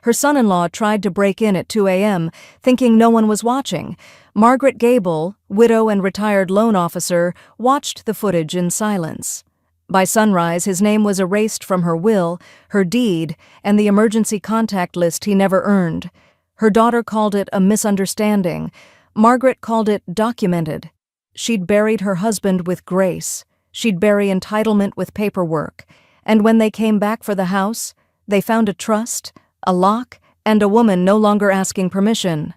Her son-in-law tried to break in at 2 a.m., thinking no one was watching. Margaret Gable, widow and retired loan officer, watched the footage in silence. By sunrise, his name was erased from her will, her deed, and the emergency contact list he never earned. Her daughter called it a misunderstanding. Margaret called it documented. She'd buried her husband with grace. She'd bury entitlement with paperwork. And when they came back for the house, they found a trust, a lock, and a woman no longer asking permission.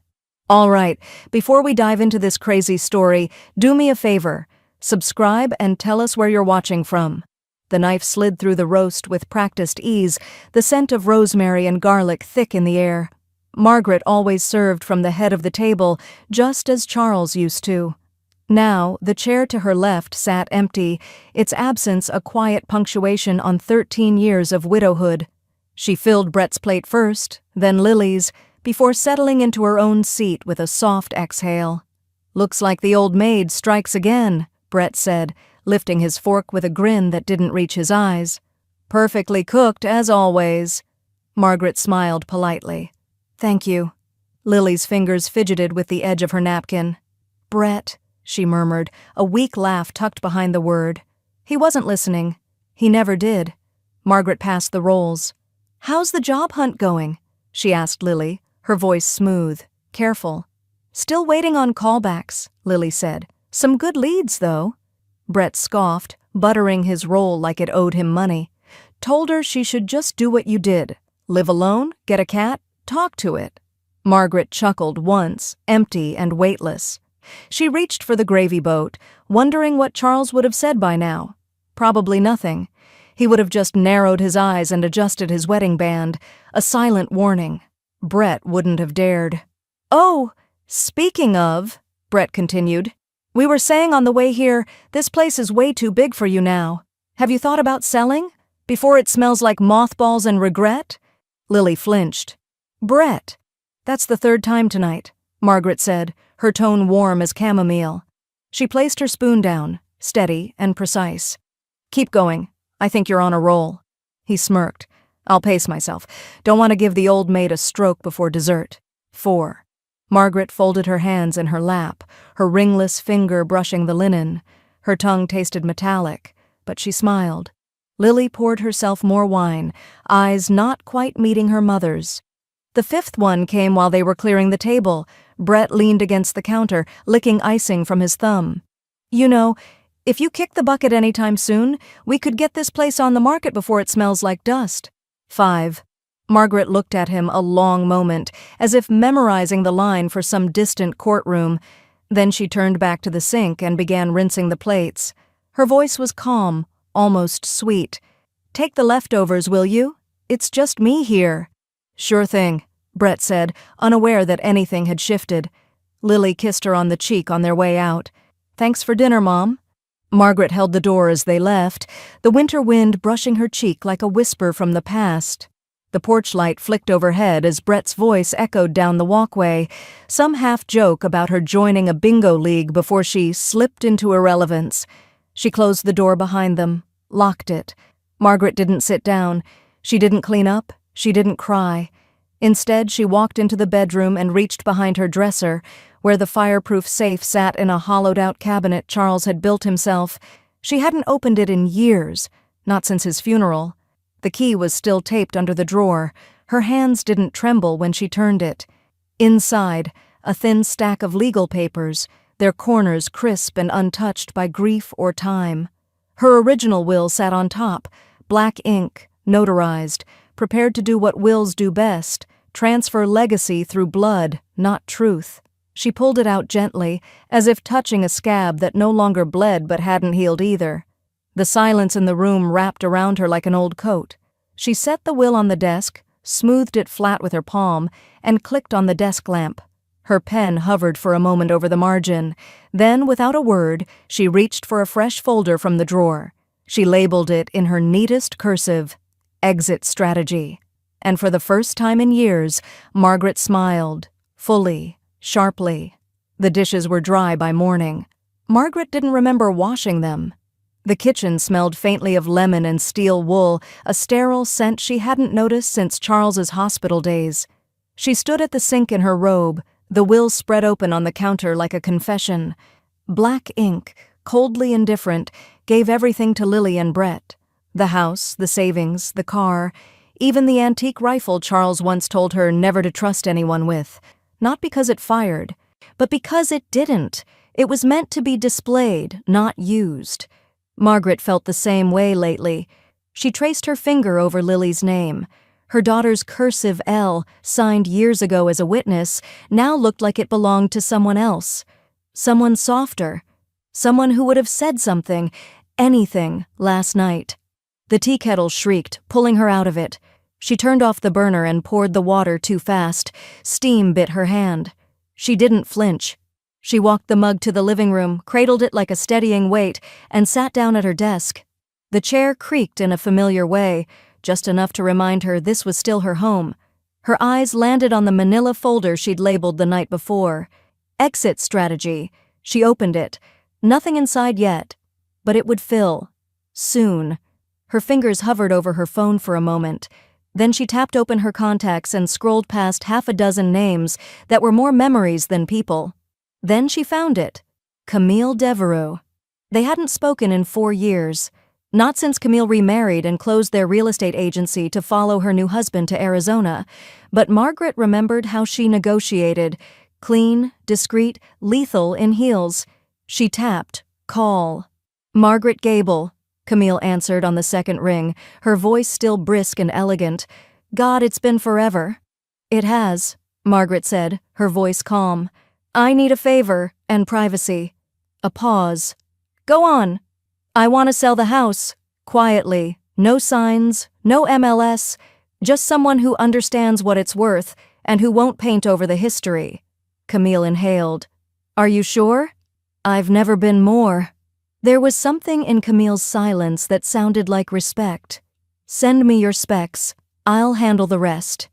All right, before we dive into this crazy story, do me a favor. Subscribe and tell us where you're watching from. The knife slid through the roast with practiced ease, the scent of rosemary and garlic thick in the air. Margaret always served from the head of the table, just as Charles used to. Now, the chair to her left sat empty, its absence a quiet punctuation on 13 years of widowhood. She filled Brett's plate first, then Lily's, before settling into her own seat with a soft exhale. "Looks like the old maid strikes again," Brett said, lifting his fork with a grin that didn't reach his eyes. "Perfectly cooked, as always." Margaret smiled politely. "Thank you." Lily's fingers fidgeted with the edge of her napkin. "Brett," she murmured, a weak laugh tucked behind the word. He wasn't listening. He never did. Margaret passed the rolls. "How's the job hunt going?" she asked Lily, her voice smooth, careful. "Still waiting on callbacks," Lily said. "Some good leads, though." Brett scoffed, buttering his roll like it owed him money. "Told her she should just do what you did. Live alone, get a cat, talk to it." Margaret chuckled once, empty and weightless. She reached for the gravy boat, wondering what Charles would have said by now. Probably nothing. He would have just narrowed his eyes and adjusted his wedding band, a silent warning. Brett wouldn't have dared. "Oh, speaking of," Brett continued, "we were saying on the way here, this place is way too big for you now. Have you thought about selling? Before it smells like mothballs and regret?" Lily flinched. "Brett." "That's the third time tonight," Margaret said, her tone warm as chamomile. She placed her spoon down, steady and precise. "Keep going. I think you're on a roll." He smirked. "I'll pace myself. Don't want to give the old maid a stroke before dessert." 4. Margaret folded her hands in her lap, her ringless finger brushing the linen. Her tongue tasted metallic, but she smiled. Lily poured herself more wine, eyes not quite meeting her mother's. The 5th one came while they were clearing the table. Brett leaned against the counter, licking icing from his thumb. "You know, if you kick the bucket anytime soon, we could get this place on the market before it smells like dust." 5. Margaret looked at him a long moment, as if memorizing the line for some distant courtroom. Then she turned back to the sink and began rinsing the plates. Her voice was calm, almost sweet. "Take the leftovers, will you? It's just me here." "Sure thing," Brett said, unaware that anything had shifted. Lily kissed her on the cheek on their way out. "Thanks for dinner, Mom." Margaret held the door as they left, the winter wind brushing her cheek like a whisper from the past. The porch light flicked overhead as Brett's voice echoed down the walkway, some half-joke about her joining a bingo league before she slipped into irrelevance. She closed the door behind them, locked it. Margaret didn't sit down. She didn't clean up. She didn't cry. Instead, she walked into the bedroom and reached behind her dresser, where the fireproof safe sat in a hollowed-out cabinet Charles had built himself. She hadn't opened it in years, not since his funeral. The key was still taped under the drawer. Her hands didn't tremble when she turned it. Inside, a thin stack of legal papers, their corners crisp and untouched by grief or time. Her original will sat on top, black ink, notarized, prepared to do what wills do best, transfer legacy through blood, not truth. She pulled it out gently, as if touching a scab that no longer bled but hadn't healed either. The silence in the room wrapped around her like an old coat. She set the will on the desk, smoothed it flat with her palm, and clicked on the desk lamp. Her pen hovered for a moment over the margin. Then, without a word, she reached for a fresh folder from the drawer. She labeled it in her neatest cursive, "Exit Strategy." And for the first time in years, Margaret smiled, fully, sharply. The dishes were dry by morning. Margaret didn't remember washing them. The kitchen smelled faintly of lemon and steel wool, a sterile scent she hadn't noticed since Charles's hospital days. She stood at the sink in her robe, the will spread open on the counter like a confession. Black ink, coldly indifferent, gave everything to Lily and Brett. The house, the savings, the car, even the antique rifle Charles once told her never to trust anyone with. Not because it fired, but because it didn't. It was meant to be displayed, not used. Margaret felt the same way lately. She traced her finger over Lily's name. Her daughter's cursive L, signed years ago as a witness, now looked like it belonged to someone else. Someone softer. Someone who would have said something, anything, last night. The tea kettle shrieked, pulling her out of it. She turned off the burner and poured the water too fast. Steam bit her hand. She didn't flinch. She walked the mug to the living room, cradled it like a steadying weight, and sat down at her desk. The chair creaked in a familiar way, just enough to remind her this was still her home. Her eyes landed on the manila folder she'd labeled the night before. Exit strategy. She opened it. Nothing inside yet. But it would fill. Soon. Her fingers hovered over her phone for a moment. Then she tapped open her contacts and scrolled past half a dozen names that were more memories than people. Then she found it. Camille Devereux. They hadn't spoken in 4 years. Not since Camille remarried and closed their real estate agency to follow her new husband to Arizona. But Margaret remembered how she negotiated. Clean, discreet, lethal in heels. She tapped. Call. Margaret Gable. Camille answered on the second ring, her voice still brisk and elegant. God, it's been forever. It has, Margaret said, her voice calm. I need a favor and privacy. A pause. Go on. I want to sell the house. Quietly. No signs, no MLS. Just someone who understands what it's worth and who won't paint over the history. Camille inhaled. Are you sure? I've never been more. There was something in Camille's silence that sounded like respect. Send me your specs. I'll handle the rest.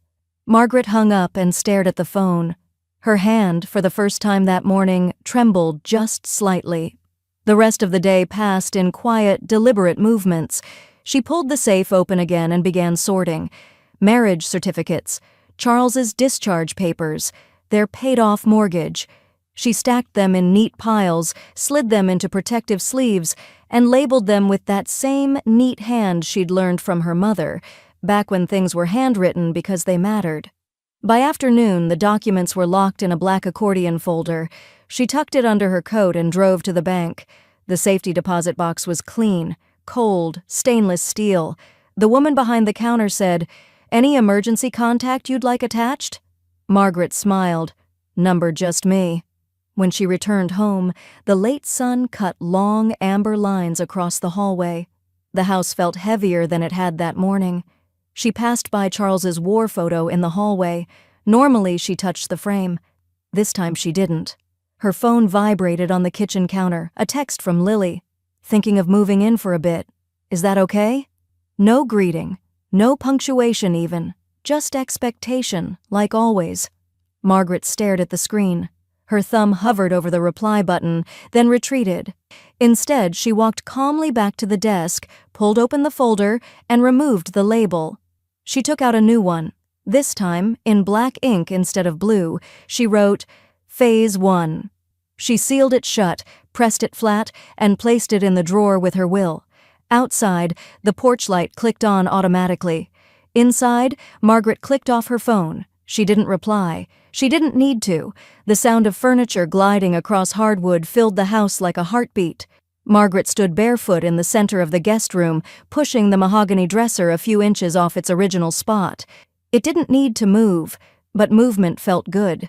Margaret hung up and stared at the phone. Her hand, for the first time that morning, trembled just slightly. The rest of the day passed in quiet, deliberate movements. She pulled the safe open again and began sorting. Marriage certificates, Charles's discharge papers, their paid-off mortgage. She stacked them in neat piles, slid them into protective sleeves, and labeled them with that same neat hand she'd learned from her mother, back when things were handwritten because they mattered. By afternoon, the documents were locked in a black accordion folder. She tucked it under her coat and drove to the bank. The safety deposit box was clean, cold, stainless steel. The woman behind the counter said, "Any emergency contact you'd like attached?" Margaret smiled. "Number just me." When she returned home, the late sun cut long amber lines across the hallway. The house felt heavier than it had that morning. She passed by Charles's war photo in the hallway. Normally she touched the frame. This time she didn't. Her phone vibrated on the kitchen counter, a text from Lily. Thinking of moving in for a bit. Is that okay? No greeting, no punctuation even, just expectation, like always. Margaret stared at the screen. Her thumb hovered over the reply button, then retreated. Instead, she walked calmly back to the desk, pulled open the folder, and removed the label. She took out a new one. This time, in black ink instead of blue, she wrote, Phase 1. She sealed it shut, pressed it flat, and placed it in the drawer with her will. Outside, the porch light clicked on automatically. Inside, Margaret clicked off her phone. She didn't reply. She didn't need to. The sound of furniture gliding across hardwood filled the house like a heartbeat. Margaret stood barefoot in the center of the guest room, pushing the mahogany dresser a few inches off its original spot. It didn't need to move, but movement felt good.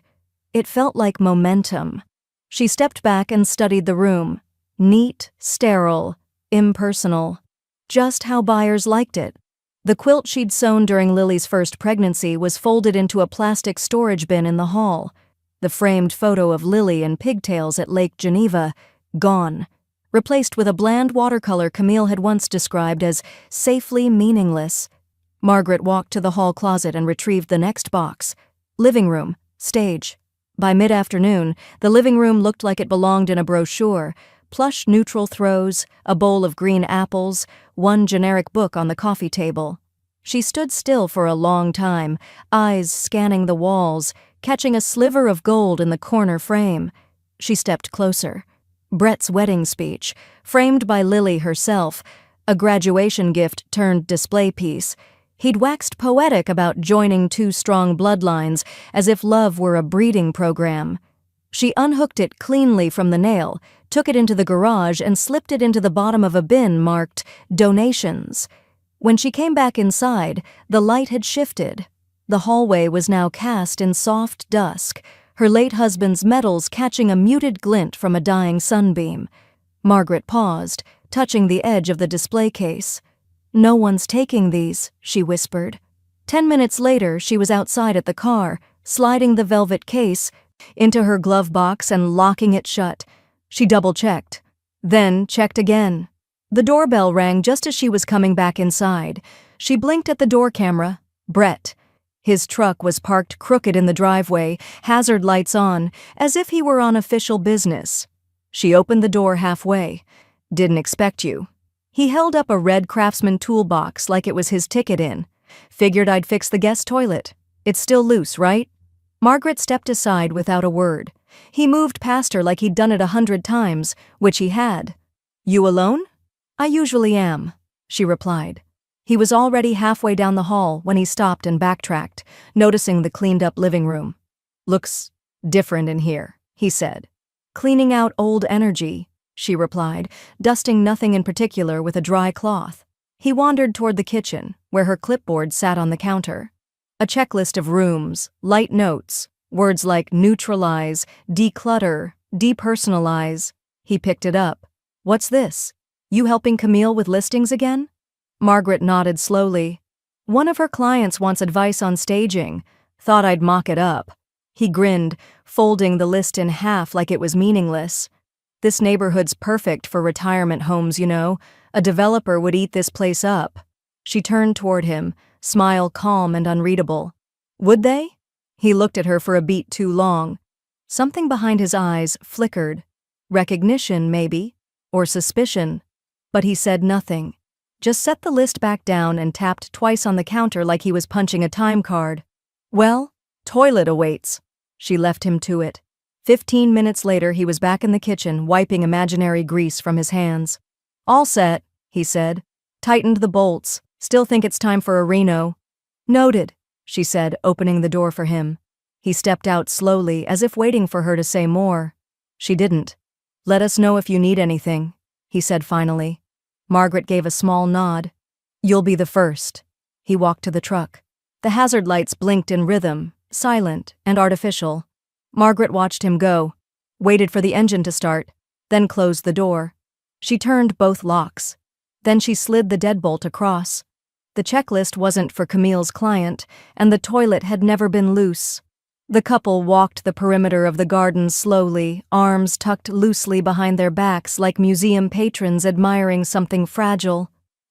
It felt like momentum. She stepped back and studied the room. Neat, sterile, impersonal. Just how buyers liked it. The quilt she'd sewn during Lily's first pregnancy was folded into a plastic storage bin in the hall. The framed photo of Lily in pigtails at Lake Geneva, gone. Replaced with a bland watercolor Camille had once described as safely meaningless. Margaret walked to the hall closet and retrieved the next box. Living room, stage. By mid-afternoon, the living room looked like it belonged in a brochure. plush neutral throws, a bowl of green apples, one generic book on the coffee table. She stood still for a long time, eyes scanning the walls, catching a sliver of gold in the corner frame. She stepped closer. Brett's wedding speech, framed by Lily herself, a graduation gift turned display piece. He'd waxed poetic about joining two strong bloodlines, as if love were a breeding program. She unhooked it cleanly from the nail, took it into the garage, and slipped it into the bottom of a bin marked Donations. When she came back inside, the light had shifted. The hallway was now cast in soft dusk, her late husband's medals catching a muted glint from a dying sunbeam. Margaret paused, touching the edge of the display case. "No one's taking these," she whispered. 10 minutes later, she was outside at the car, sliding the velvet case into her glove box and locking it shut. She double-checked, then checked again. The doorbell rang just as she was coming back inside. She blinked at the door camera. Brett. His truck was parked crooked in the driveway, hazard lights on, as if he were on official business. She opened the door halfway. "Didn't expect you." He held up a red Craftsman toolbox like it was his ticket in. "Figured I'd fix the guest toilet. It's still loose, right?" Margaret stepped aside without a word. He moved past her like he'd done it 100 times, which he had. "You alone?" "I usually am," she replied. He was already halfway down the hall when he stopped and backtracked, noticing the cleaned-up living room. "Looks different in here," he said. "Cleaning out old energy," she replied, dusting nothing in particular with a dry cloth. He wandered toward the kitchen, where her clipboard sat on the counter. A checklist of rooms, light notes, words like neutralize, declutter, depersonalize. He picked it up. "What's this? You helping Camille with listings again?" Margaret nodded slowly. "One of her clients wants advice on staging. Thought I'd mock it up." He grinned, folding the list in half like it was meaningless. "This neighborhood's perfect for retirement homes, you know. A developer would eat this place up." She turned toward him, smile calm and unreadable. "Would they?" He looked at her for a beat too long. Something behind his eyes flickered. Recognition, maybe, or suspicion. But he said nothing. Just set the list back down and tapped twice on the counter like he was punching a time card. "Well, toilet awaits." She left him to it. 15 minutes later, he was back in the kitchen, wiping imaginary grease from his hands. "All set," he said. "Tightened the bolts. Still think it's time for a reno." "Noted," she said, opening the door for him. He stepped out slowly, as if waiting for her to say more. She didn't. "Let us know if you need anything," he said finally. Margaret gave a small nod. "You'll be the first." He walked to the truck. The hazard lights blinked in rhythm, silent and artificial. Margaret watched him go, waited for the engine to start, then closed the door. She turned both locks. Then she slid the deadbolt across. The checklist wasn't for Camille's client, and the toilet had never been loose. The couple walked the perimeter of the garden slowly, arms tucked loosely behind their backs like museum patrons admiring something fragile.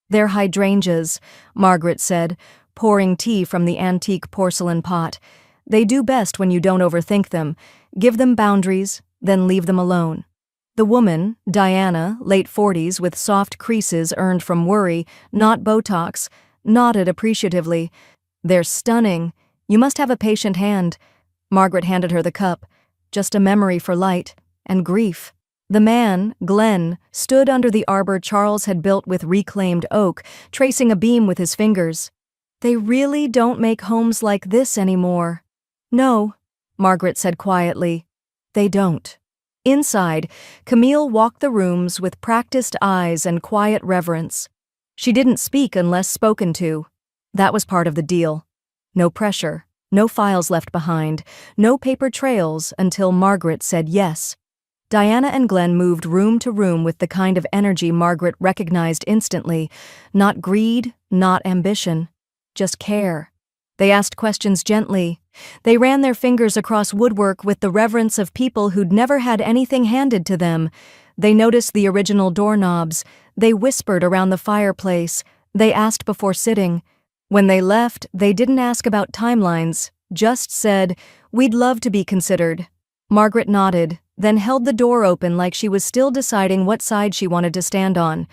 "They're hydrangeas," Margaret said, pouring tea from the antique porcelain pot. "They do best when you don't overthink them. Give them boundaries, then leave them alone." The woman, Diana, late 40s with soft creases earned from worry, not Botox, nodded appreciatively. "They're stunning. You must have a patient hand." Margaret handed her the cup. Just a memory for light and grief. The man, Glenn, stood under the arbor Charles had built with reclaimed oak, tracing a beam with his fingers. "They really don't make homes like this anymore." "No," Margaret said quietly. "They don't." Inside, Camille walked the rooms with practiced eyes and quiet reverence. She didn't speak unless spoken to. That was part of the deal. No pressure, no files left behind, no paper trails until Margaret said yes. Diana and Glenn moved room to room with the kind of energy Margaret recognized instantly. Not greed, not ambition, just care. They asked questions gently. They ran their fingers across woodwork with the reverence of people who'd never had anything handed to them. They noticed the original doorknobs. They whispered around the fireplace. They asked before sitting. When they left, they didn't ask about timelines, just said, "We'd love to be considered." Margaret nodded, then held the door open like she was still deciding what side she wanted to stand on.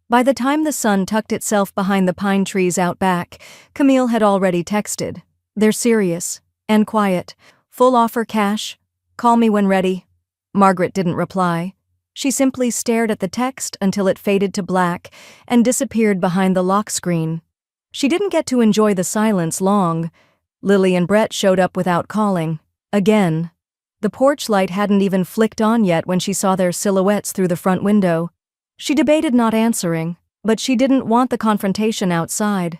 By the time the sun tucked itself behind the pine trees out back, Camille had already texted. "They're serious. And quiet. Full offer cash. Call me when ready." Margaret didn't reply. She simply stared at the text until it faded to black and disappeared behind the lock screen. She didn't get to enjoy the silence long. Lily and Brett showed up without calling. Again. The porch light hadn't even flicked on yet when she saw their silhouettes through the front window. She debated not answering, but she didn't want the confrontation outside.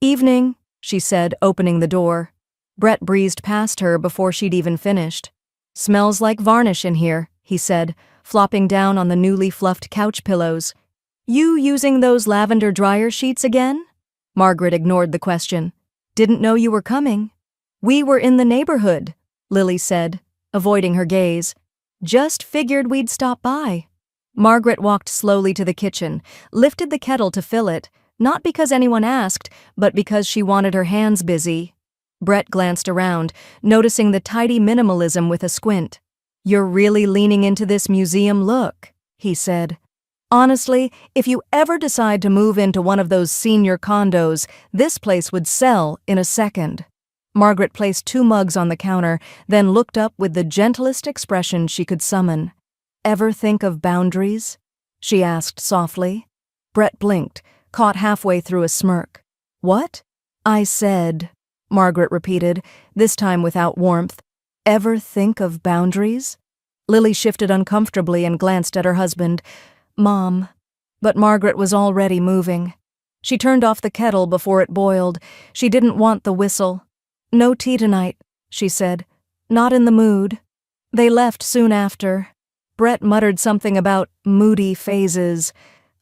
"Evening," she said, opening the door. Brett breezed past her before she'd even finished. "Smells like varnish in here," he said, flopping down on the newly fluffed couch pillows. "You using those lavender dryer sheets again?" Margaret ignored the question. "Didn't know you were coming." "We were in the neighborhood," Lily said, avoiding her gaze. "Just figured we'd stop by." Margaret walked slowly to the kitchen, lifted the kettle to fill it, not because anyone asked, but because she wanted her hands busy. Brett glanced around, noticing the tidy minimalism with a squint. "You're really leaning into this museum look," he said. "Honestly, if you ever decide to move into one of those senior condos, this place would sell in a second." Margaret placed 2 mugs on the counter, then looked up with the gentlest expression she could summon. "Ever think of boundaries?" she asked softly. Brett blinked, caught halfway through a smirk. "What?" "I said," Margaret repeated, this time without warmth. "Ever think of boundaries?" Lily shifted uncomfortably and glanced at her husband. "Mom." But Margaret was already moving. She turned off the kettle before it boiled. She didn't want the whistle. "No tea tonight," she said. "Not in the mood." They left soon after. Brett muttered something about moody phases.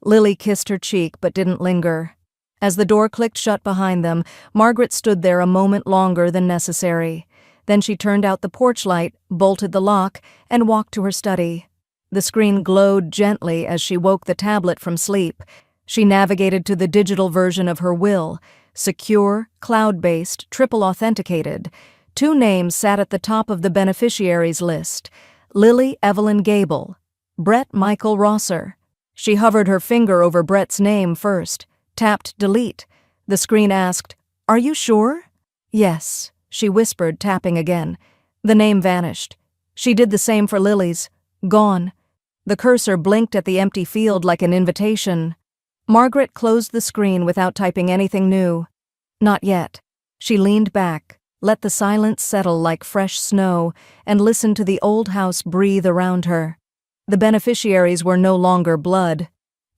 Lily kissed her cheek but didn't linger. As the door clicked shut behind them, Margaret stood there a moment longer than necessary. Then she turned out the porch light, bolted the lock, and walked to her study. The screen glowed gently as she woke the tablet from sleep. She navigated to the digital version of her will, secure, cloud-based, triple-authenticated. 2 names sat at the top of the beneficiaries list: Lily Evelyn Gable, Brett Michael Rosser. She hovered her finger over Brett's name first, tapped delete. The screen asked, "Are you sure?" "Yes," she whispered, tapping again. The name vanished. She did the same for Lily's. Gone. The cursor blinked at the empty field like an invitation. Margaret closed the screen without typing anything new. Not yet. She leaned back, let the silence settle like fresh snow, and listened to the old house breathe around her. The beneficiaries were no longer blood.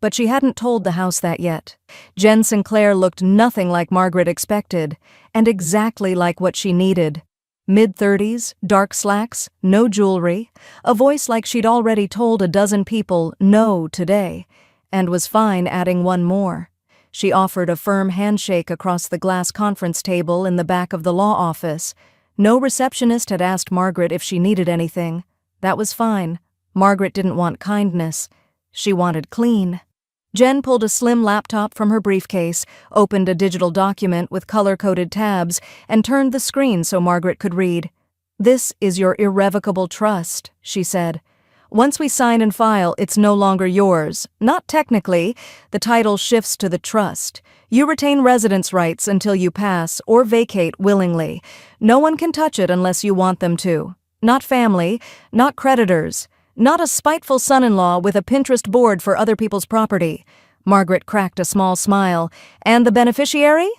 But she hadn't told the house that yet. Jen Sinclair looked nothing like Margaret expected, and exactly like what she needed. Mid-30s, dark slacks, no jewelry, a voice like she'd already told a dozen people no today, and was fine adding one more. She offered a firm handshake across the glass conference table in the back of the law office. No receptionist had asked Margaret if she needed anything. That was fine. Margaret didn't want kindness. She wanted clean. Jen pulled a slim laptop from her briefcase, opened a digital document with color-coded tabs, and turned the screen so Margaret could read. "This is your irrevocable trust," she said. "Once we sign and file, it's no longer yours. Not technically. The title shifts to the trust. You retain residence rights until you pass or vacate willingly. No one can touch it unless you want them to. Not family, not creditors. Not a spiteful son-in-law with a Pinterest board for other people's property." Margaret cracked a small smile. "And the beneficiary?"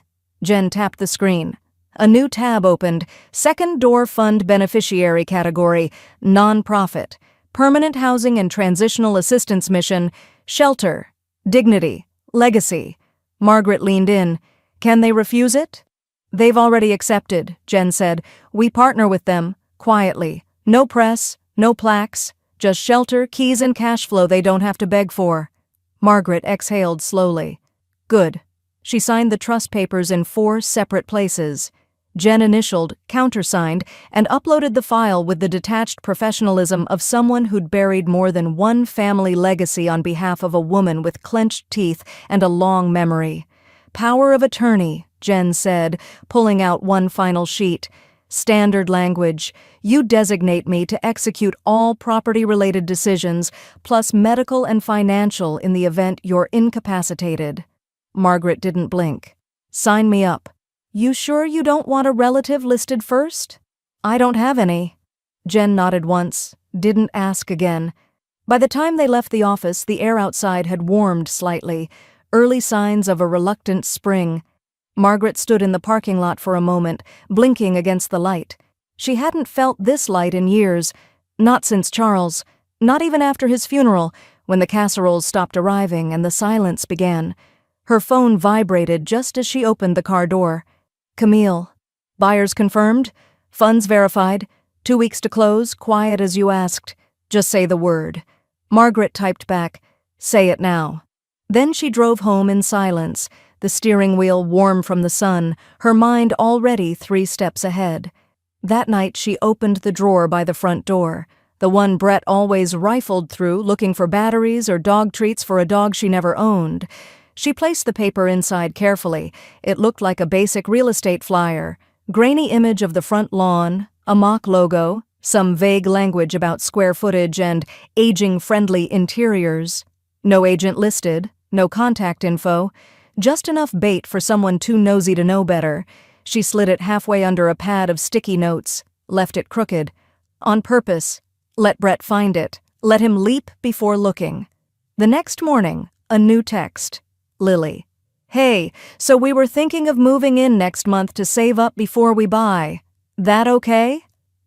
Jen tapped the screen. A new tab opened. Second Door Fund Beneficiary Category, Non-Profit, Permanent Housing and Transitional Assistance Mission, Shelter, Dignity, Legacy. Margaret leaned in. "Can they refuse it?" "They've already accepted," Jen said. "We partner with them, quietly. No press, no plaques. Just shelter, keys, and cash flow they don't have to beg for." Margaret exhaled slowly. "Good." She signed the trust papers in 4 separate places. Jen initialed, countersigned, and uploaded the file with the detached professionalism of someone who'd buried more than one family legacy on behalf of a woman with clenched teeth and a long memory. "Power of attorney," Jen said, pulling out one final sheet. Standard language. You designate me to execute all property-related decisions, plus medical and financial in the event you're incapacitated. Margaret didn't blink. Sign me up. You sure you don't want a relative listed first? I don't have any. Jen nodded once, didn't ask again. By the time they left the office, the air outside had warmed slightly, early signs of a reluctant spring. Margaret stood in the parking lot for a moment, blinking against the light. She hadn't felt this light in years, not since Charles, not even after his funeral, when the casseroles stopped arriving and the silence began. Her phone vibrated just as she opened the car door. Camille. Buyers confirmed. Funds verified. 2 weeks to close, quiet as you asked. Just say the word. Margaret typed back, say it now. Then she drove home in silence, the steering wheel warm from the sun, her mind already 3 steps ahead. That night she opened the drawer by the front door, the one Brett always rifled through looking for batteries or dog treats for a dog she never owned. She placed the paper inside carefully. It looked like a basic real estate flyer. Grainy image of the front lawn, a mock logo, some vague language about square footage and aging-friendly interiors. No agent listed, no contact info, just enough bait for someone too nosy to know better. She slid it halfway under a pad of sticky notes, left it crooked. On purpose. Let Brett find it. Let him leap before looking. The next morning, a new text. Lily. Hey, so we were thinking of moving in next month to save up before we buy. That okay?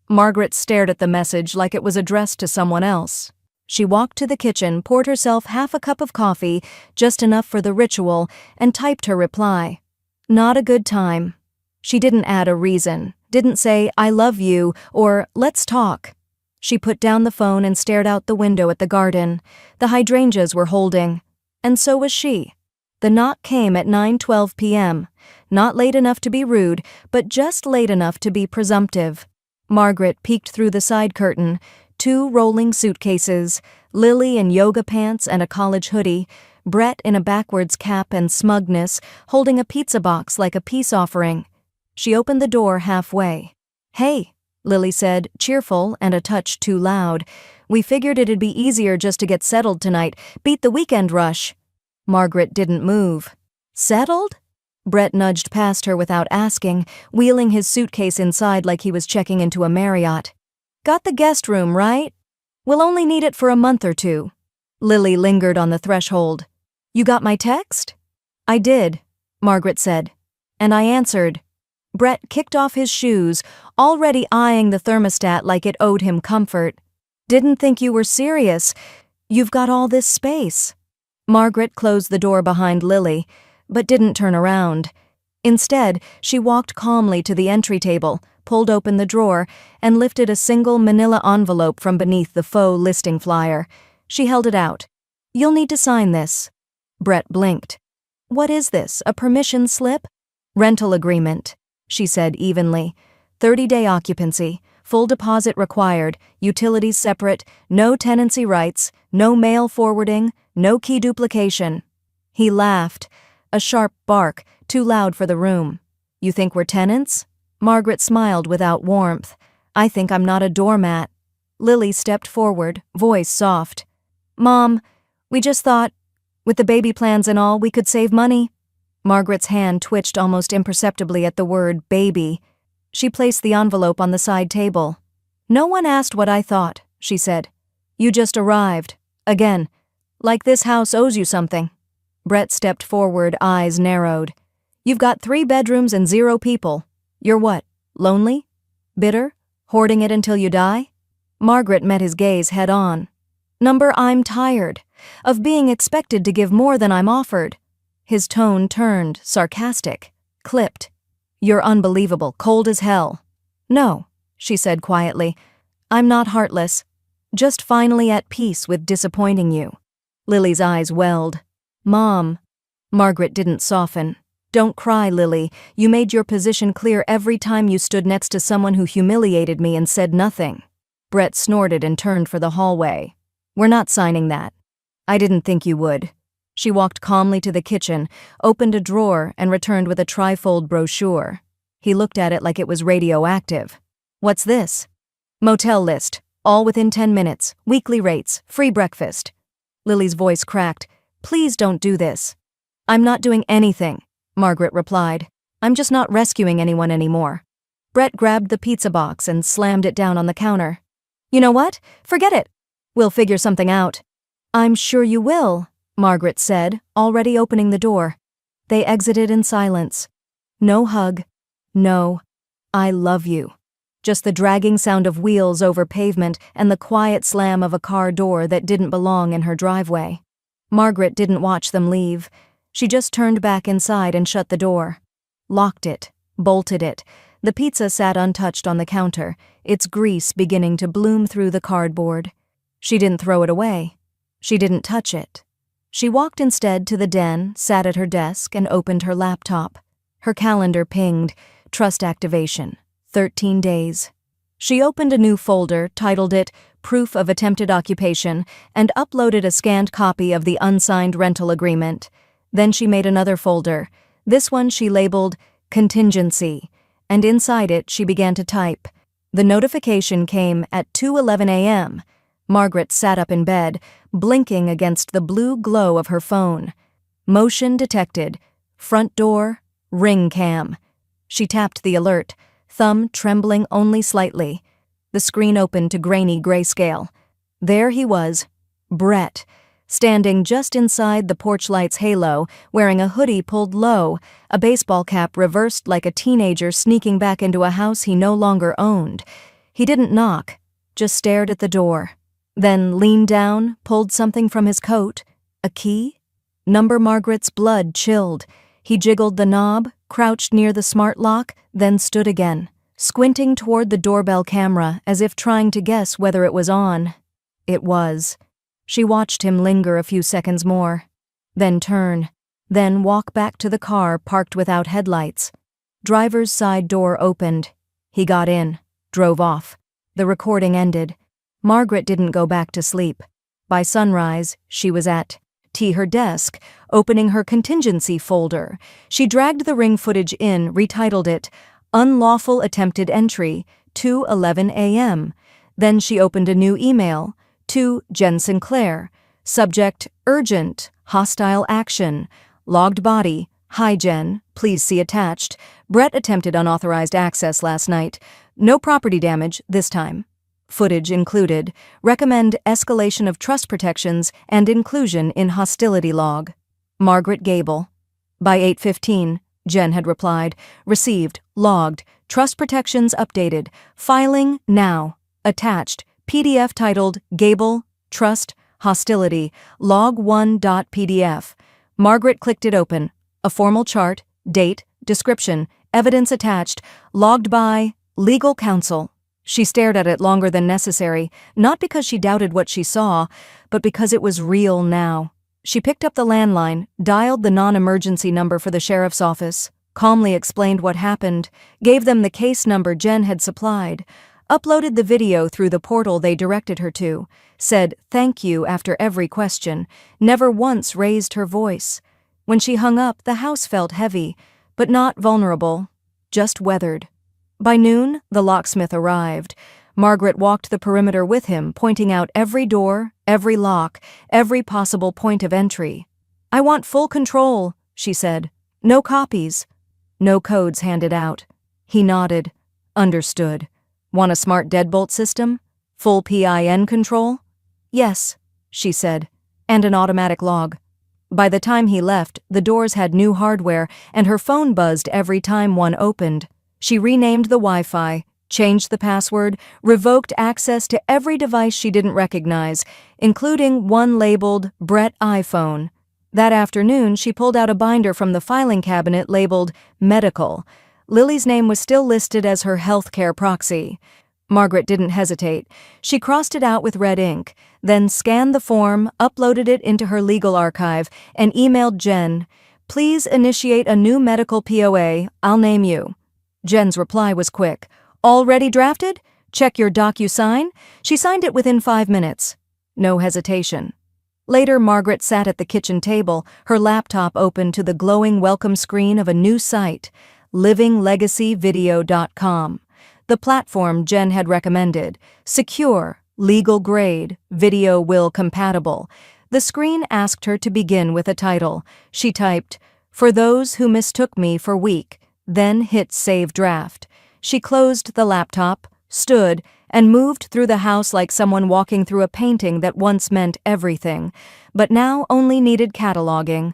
Margaret stared at the message like it was addressed to someone else. She walked to the kitchen, poured herself half a cup of coffee, just enough for the ritual, and typed her reply. Not a good time. She didn't add a reason, didn't say, I love you, or let's talk. She put down the phone and stared out the window at the garden. The hydrangeas were holding. And so was she. The knock came at 9:12 p.m., not late enough to be rude, but just late enough to be presumptive. Margaret peeked through the side curtain, 2 rolling suitcases, Lily in yoga pants and a college hoodie, Brett in a backwards cap and smugness, holding a pizza box like a peace offering. She opened the door halfway. Hey, Lily said, cheerful and a touch too loud. We figured it'd be easier just to get settled tonight, beat the weekend rush. Margaret didn't move. Settled? Brett nudged past her without asking, wheeling his suitcase inside like he was checking into a Marriott. Got the guest room, right? We'll only need it for a month or 2. Lily lingered on the threshold. You got my text? I did, Margaret said. And I answered. Brett kicked off his shoes, already eyeing the thermostat like it owed him comfort. Didn't think you were serious. You've got all this space. Margaret closed the door behind Lily, but didn't turn around. Instead, she walked calmly to the entry table, pulled open the drawer, and lifted a single manila envelope from beneath the faux listing flyer. She held it out. You'll need to sign this. Brett blinked. What is this, a permission slip? Rental agreement, she said evenly. 30-day occupancy, full deposit required, utilities separate, no tenancy rights, no mail forwarding, no key duplication. He laughed, a sharp bark, too loud for the room. You think we're tenants? Margaret smiled without warmth. I think I'm not a doormat. Lily stepped forward, voice soft. Mom, we just thought, with the baby plans and all, we could save money. Margaret's hand twitched almost imperceptibly at the word baby. She placed the envelope on the side table. No one asked what I thought, she said. You just arrived. Again. Like this house owes you something. Brett stepped forward, eyes narrowed. You've got 3 bedrooms and 0 people. You're what, lonely? Bitter? Hoarding it until you die? Margaret met his gaze head on. Number, I'm tired of being expected to give more than I'm offered. His tone turned, sarcastic, clipped. You're unbelievable, cold as hell. No, she said quietly. I'm not heartless. Just finally at peace with disappointing you. Lily's eyes welled. Mom. Margaret didn't soften. Don't cry, Lily. You made your position clear every time you stood next to someone who humiliated me and said nothing. Brett snorted and turned for the hallway. We're not signing that. I didn't think you would. She walked calmly to the kitchen, opened a drawer, and returned with a trifold brochure. He looked at it like it was radioactive. "What's this?" "Motel list. All within 10 minutes. Weekly rates. Free breakfast." Lily's voice cracked. "Please don't do this." "I'm not doing anything," Margaret replied. "I'm just not rescuing anyone anymore." Brett grabbed the pizza box and slammed it down on the counter. "You know what? Forget it. We'll figure something out." "I'm sure you will," Margaret said, already opening the door. They exited in silence. No hug. No, "I love you." Just the dragging sound of wheels over pavement and the quiet slam of a car door that didn't belong in her driveway. Margaret didn't watch them leave. She just turned back inside and shut the door. Locked it. Bolted it. The pizza sat untouched on the counter, its grease beginning to bloom through the cardboard. She didn't throw it away. She didn't touch it. She walked instead to the den, sat at her desk, and opened her laptop. Her calendar pinged. Trust activation. 13 days. She opened a new folder, titled it Proof of Attempted Occupation, and uploaded a scanned copy of the unsigned rental agreement. Then she made another folder. This one she labeled Contingency, and inside it she began to type. The notification came at 2:11 a.m. Margaret sat up in bed, blinking against the blue glow of her phone. Motion detected. Front door. Ring cam. She tapped the alert, thumb trembling only slightly. The screen opened to grainy grayscale. There he was, Brett, standing just inside the porch light's halo, wearing a hoodie pulled low, a baseball cap reversed like a teenager sneaking back into a house he no longer owned. He didn't knock, just stared at the door. Then leaned down, pulled something from his coat. A key? Number Margaret's blood chilled. He jiggled the knob, crouched near the smart lock, then stood again, squinting toward the doorbell camera as if trying to guess whether it was on. It was. She watched him linger a few seconds more, then turn, then walk back to the car parked without headlights. Driver's side door opened. He got in, drove off. The recording ended. Margaret didn't go back to sleep. By sunrise, she was at her desk, opening her contingency folder. She dragged the ring footage in, retitled it, Unlawful Attempted Entry, 2:11 a.m. Then she opened a new email, to Jen Sinclair. Subject, Urgent, Hostile Action. Logged body, Hi Jen, please see attached. Brett attempted unauthorized access last night. No property damage this time. Footage included. Recommend escalation of trust protections and inclusion in hostility log. Margaret Gable. By 8:15, Jen had replied. Received. Logged. Trust protections updated. Filing now. Attached. PDF titled Gable, Trust, Hostility, log1.pdf. Margaret clicked it open. A formal chart, date, description, evidence attached, logged by legal counsel. She stared at it longer than necessary, not because she doubted what she saw, but because it was real now. She picked up the landline, dialed the non-emergency number for the sheriff's office, calmly explained what happened, gave them the case number Jen had supplied, uploaded the video through the portal they directed her to, said thank you after every question, never once raised her voice. When she hung up, the house felt heavy, but not vulnerable, just weathered. By noon, the locksmith arrived. Margaret walked the perimeter with him, pointing out every door, every lock, every possible point of entry. "I want full control," she said. "No copies." No codes handed out. He nodded. Understood. "Want a smart deadbolt system? Full PIN control?" "Yes," she said. "And an automatic log." By the time he left, the doors had new hardware, and her phone buzzed every time one opened. She renamed the Wi-Fi, changed the password, revoked access to every device she didn't recognize, including one labeled Brett iPhone. That afternoon, she pulled out a binder from the filing cabinet labeled Medical. Lily's name was still listed as her healthcare proxy. Margaret didn't hesitate. She crossed it out with red ink, then scanned the form, uploaded it into her legal archive, and emailed Jen. "Please initiate a new medical POA. I'll name you." Jen's reply was quick. "Already drafted? Check your DocuSign." She signed it within 5 minutes. No hesitation. Later, Margaret sat at the kitchen table, her laptop open to the glowing welcome screen of a new site, livinglegacyvideo.com. The platform Jen had recommended. Secure, legal grade, video will compatible. The screen asked her to begin with a title. She typed, "For those who mistook me for weak," then hit Save Draft. She closed the laptop, stood, and moved through the house like someone walking through a painting that once meant everything, but now only needed cataloging.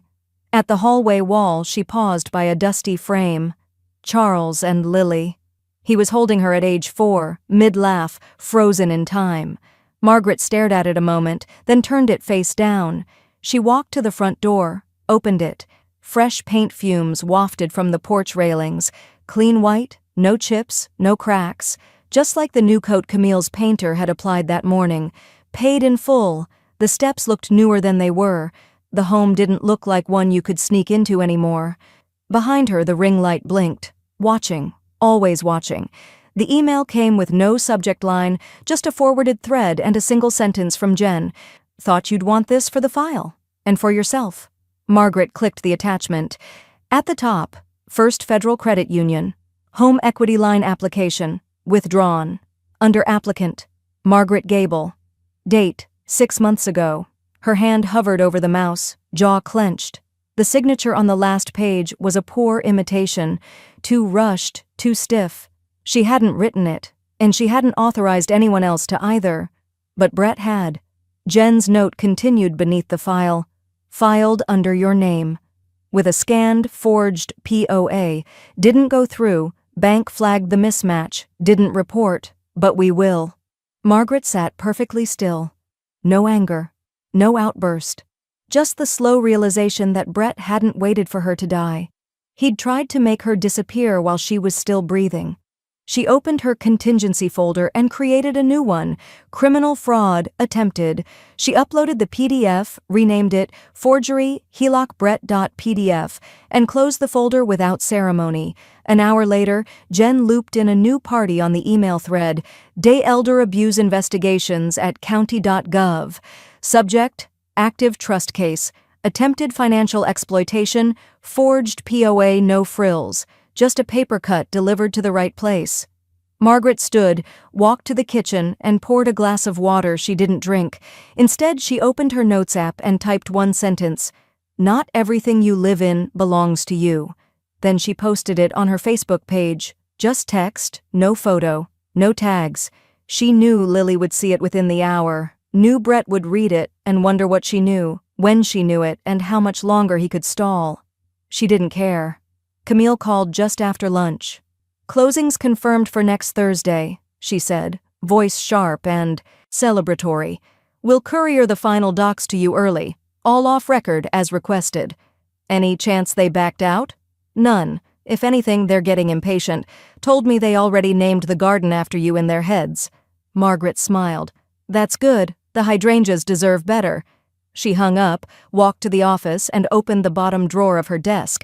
At the hallway wall, she paused by a dusty frame. Charles and Lily. He was holding her at age 4, mid-laugh, frozen in time. Margaret stared at it a moment, then turned it face down. She walked to the front door, opened it. Fresh paint fumes wafted from the porch railings. Clean white, no chips, no cracks. Just like the new coat Camille's painter had applied that morning. Paid in full. The steps looked newer than they were. The home didn't look like one you could sneak into anymore. Behind her, the ring light blinked. Watching. Always watching. The email came with no subject line, just a forwarded thread and a single sentence from Jen. "Thought you'd want this for the file. And for yourself." Margaret clicked the attachment. At the top, First Federal Credit Union. Home equity line application. Withdrawn. Under applicant, Margaret Gable. Date, 6 months ago. Her hand hovered over the mouse, jaw clenched. The signature on the last page was a poor imitation, too rushed, too stiff. She hadn't written it, and she hadn't authorized anyone else to either. But Brett had. Jen's note continued beneath the file. Filed under your name. With a scanned, forged POA. Didn't go through. Bank flagged the mismatch. Didn't report. But we will. Margaret sat perfectly still. No anger. No outburst. Just the slow realization that Brett hadn't waited for her to die. He'd tried to make her disappear while she was still breathing. She opened her contingency folder and created a new one, Criminal Fraud Attempted. She uploaded the PDF, renamed it Forgery HELOCBrett.pdf, and closed the folder without ceremony. An hour later, Jen looped in a new party on the email thread, Day Elder Abuse Investigations at county.gov. Subject, Active Trust Case, Attempted Financial Exploitation, Forged POA No Frills. Just a paper cut delivered to the right place. Margaret stood, walked to the kitchen, and poured a glass of water she didn't drink. Instead, she opened her notes app and typed one sentence, "Not everything you live in belongs to you." Then she posted it on her Facebook page. Just text, no photo, no tags. She knew Lily would see it within the hour, knew Brett would read it and wonder what she knew, when she knew it, and how much longer he could stall. She didn't care. Camille called just after lunch. "Closing's confirmed for next Thursday," she said, voice sharp and celebratory. "We'll courier the final docs to you early, all off record as requested." "Any chance they backed out?" "None. If anything, they're getting impatient. Told me they already named the garden after you in their heads." Margaret smiled. "That's good. The hydrangeas deserve better." She hung up, walked to the office, and opened the bottom drawer of her desk.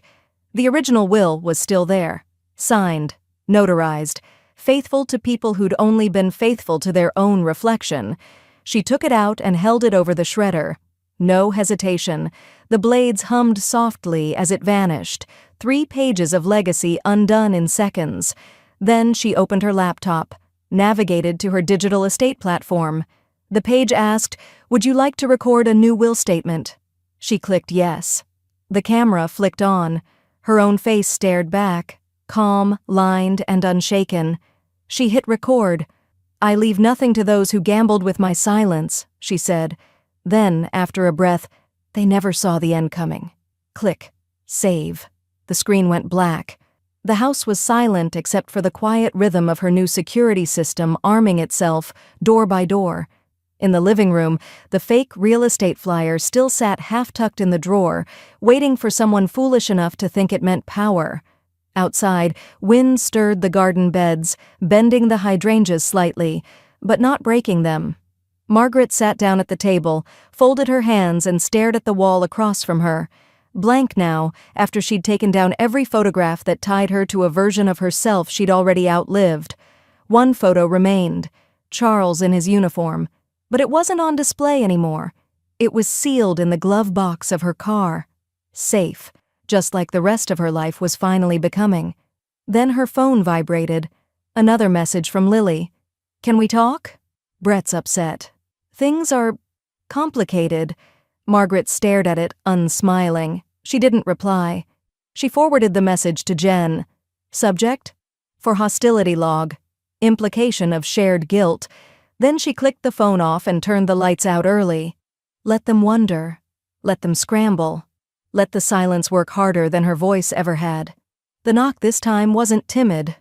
The original will was still there. Signed, notarized, faithful to people who'd only been faithful to their own reflection. She took it out and held it over the shredder. No hesitation. The blades hummed softly as it vanished. 3 pages of legacy undone in seconds. Then she opened her laptop, navigated to her digital estate platform. The page asked, "Would you like to record a new will statement?" She clicked yes. The camera flicked on. Her own face stared back, calm, lined, and unshaken. She hit record. "I leave nothing to those who gambled with my silence," she said. Then, after a breath, "They never saw the end coming." Click. Save. The screen went black. The house was silent except for the quiet rhythm of her new security system arming itself, door by door. In the living room, the fake real estate flyer still sat half-tucked in the drawer, waiting for someone foolish enough to think it meant power. Outside, wind stirred the garden beds, bending the hydrangeas slightly, but not breaking them. Margaret sat down at the table, folded her hands, and stared at the wall across from her. Blank now, after she'd taken down every photograph that tied her to a version of herself she'd already outlived. One photo remained, Charles in his uniform. But it wasn't on display anymore. It was sealed in the glove box of her car. Safe, just like the rest of her life was finally becoming. Then her phone vibrated. Another message from Lily. "Can we talk?" Brett's upset. "Things are complicated." Margaret stared at it, unsmiling. She didn't reply. She forwarded the message to Jen. Subject? For hostility log. Implication of shared guilt. Then she clicked the phone off and turned the lights out early. Let them wonder. Let them scramble. Let the silence work harder than her voice ever had. The knock this time wasn't timid.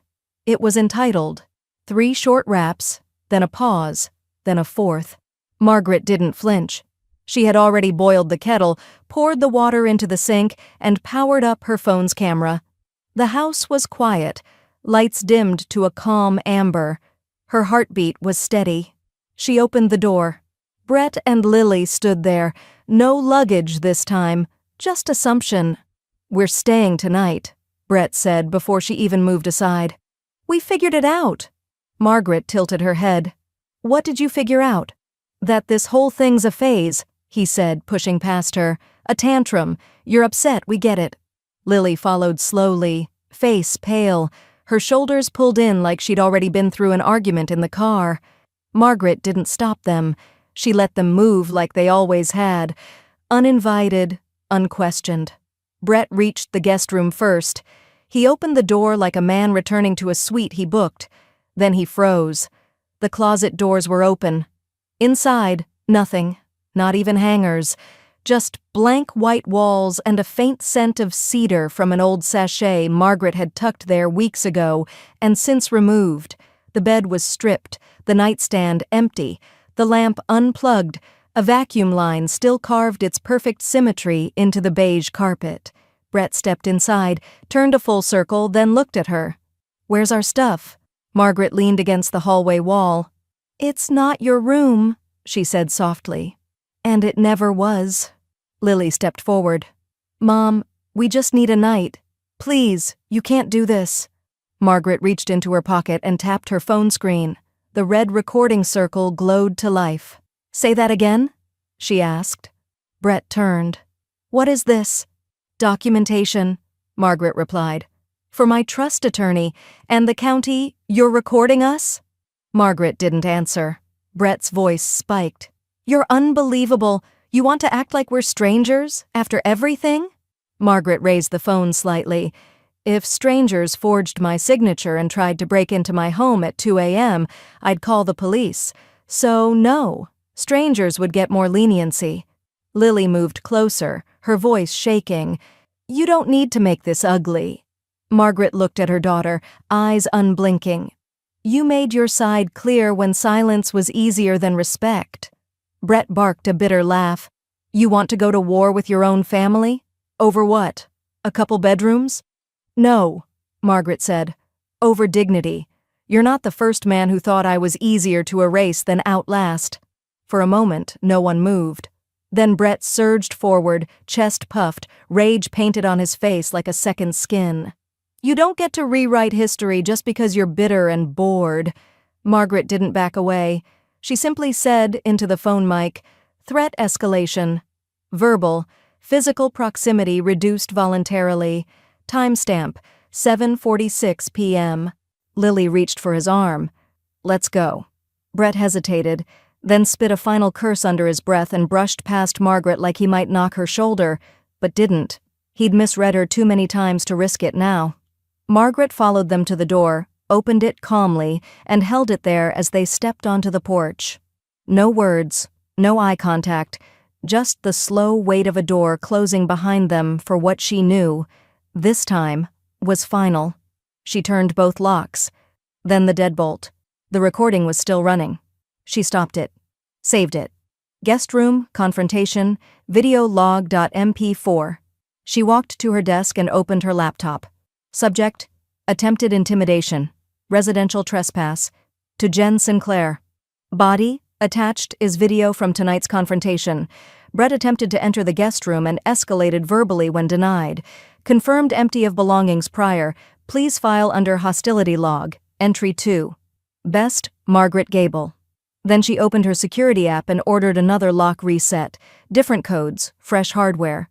It was entitled. 3 short raps, then a pause, then a fourth. Margaret didn't flinch. She had already boiled the kettle, poured the water into the sink, and powered up her phone's camera. The house was quiet, lights dimmed to a calm amber. Her heartbeat was steady. She opened the door. Brett and Lily stood there. No luggage this time, just assumption. "We're staying tonight," Brett said before she even moved aside. "We figured it out." Margaret tilted her head. "What did you figure out?" "That this whole thing's a phase," he said, pushing past her. "A tantrum. You're upset, we get it." Lily followed slowly, face pale, her shoulders pulled in like she'd already been through an argument in the car. Margaret didn't stop them. She let them move like they always had. Uninvited, unquestioned. Brett reached the guest room first. He opened the door like a man returning to a suite he booked. Then he froze. The closet doors were open. Inside, nothing. Not even hangers. Just blank white walls and a faint scent of cedar from an old sachet Margaret had tucked there weeks ago and since removed. The bed was stripped, the nightstand empty, the lamp unplugged, a vacuum line still carved its perfect symmetry into the beige carpet. Brett stepped inside, turned a full circle, then looked at her. "Where's our stuff?" Margaret leaned against the hallway wall. "It's not your room," she said softly. "And it never was." Lily stepped forward. "Mom, we just need a night. Please, you can't do this." Margaret reached into her pocket and tapped her phone screen. The red recording circle glowed to life. "Say that again?" she asked. Brett turned. "What is this?" "Documentation," Margaret replied. "For my trust attorney and the county, you're recording us?" Margaret didn't answer. Brett's voice spiked. "You're unbelievable. You want to act like we're strangers after everything?" Margaret raised the phone slightly. "If strangers forged my signature and tried to break into my home at 2 a.m., I'd call the police. So no, strangers would get more leniency." Lily moved closer, her voice shaking. "You don't need to make this ugly." Margaret looked at her daughter, eyes unblinking. "You made your side clear when silence was easier than respect." Brett barked a bitter laugh. "You want to go to war with your own family? Over what? A couple bedrooms?" "No," Margaret said. "Over dignity. You're not the first man who thought I was easier to erase than outlast." For a moment, no one moved. Then Brett surged forward, chest puffed, rage painted on his face like a second skin. "You don't get to rewrite history just because you're bitter and bored." Margaret didn't back away. She simply said into the phone mic, "Threat escalation. Verbal. Physical proximity reduced voluntarily. Timestamp, 7:46 p.m. Lily reached for his arm. "Let's go." Brett hesitated, then spit a final curse under his breath and brushed past Margaret like he might knock her shoulder, but didn't. He'd misread her too many times to risk it now. Margaret followed them to the door, opened it calmly, and held it there as they stepped onto the porch. No words, no eye contact, just the slow weight of a door closing behind them for what she knew, this time, was final. She turned both locks. Then the deadbolt. The recording was still running. She stopped it. Saved it. Guest room, confrontation, video log.mp4. She walked to her desk and opened her laptop. Subject, attempted intimidation. Residential trespass. To Jen Sinclair. Body, attached is video from tonight's confrontation. Brett attempted to enter the guest room and escalated verbally when denied. Confirmed empty of belongings prior. Please file under hostility log. Entry 2. Best, Margaret Gable. Then she opened her security app and ordered another lock reset. Different codes, fresh hardware.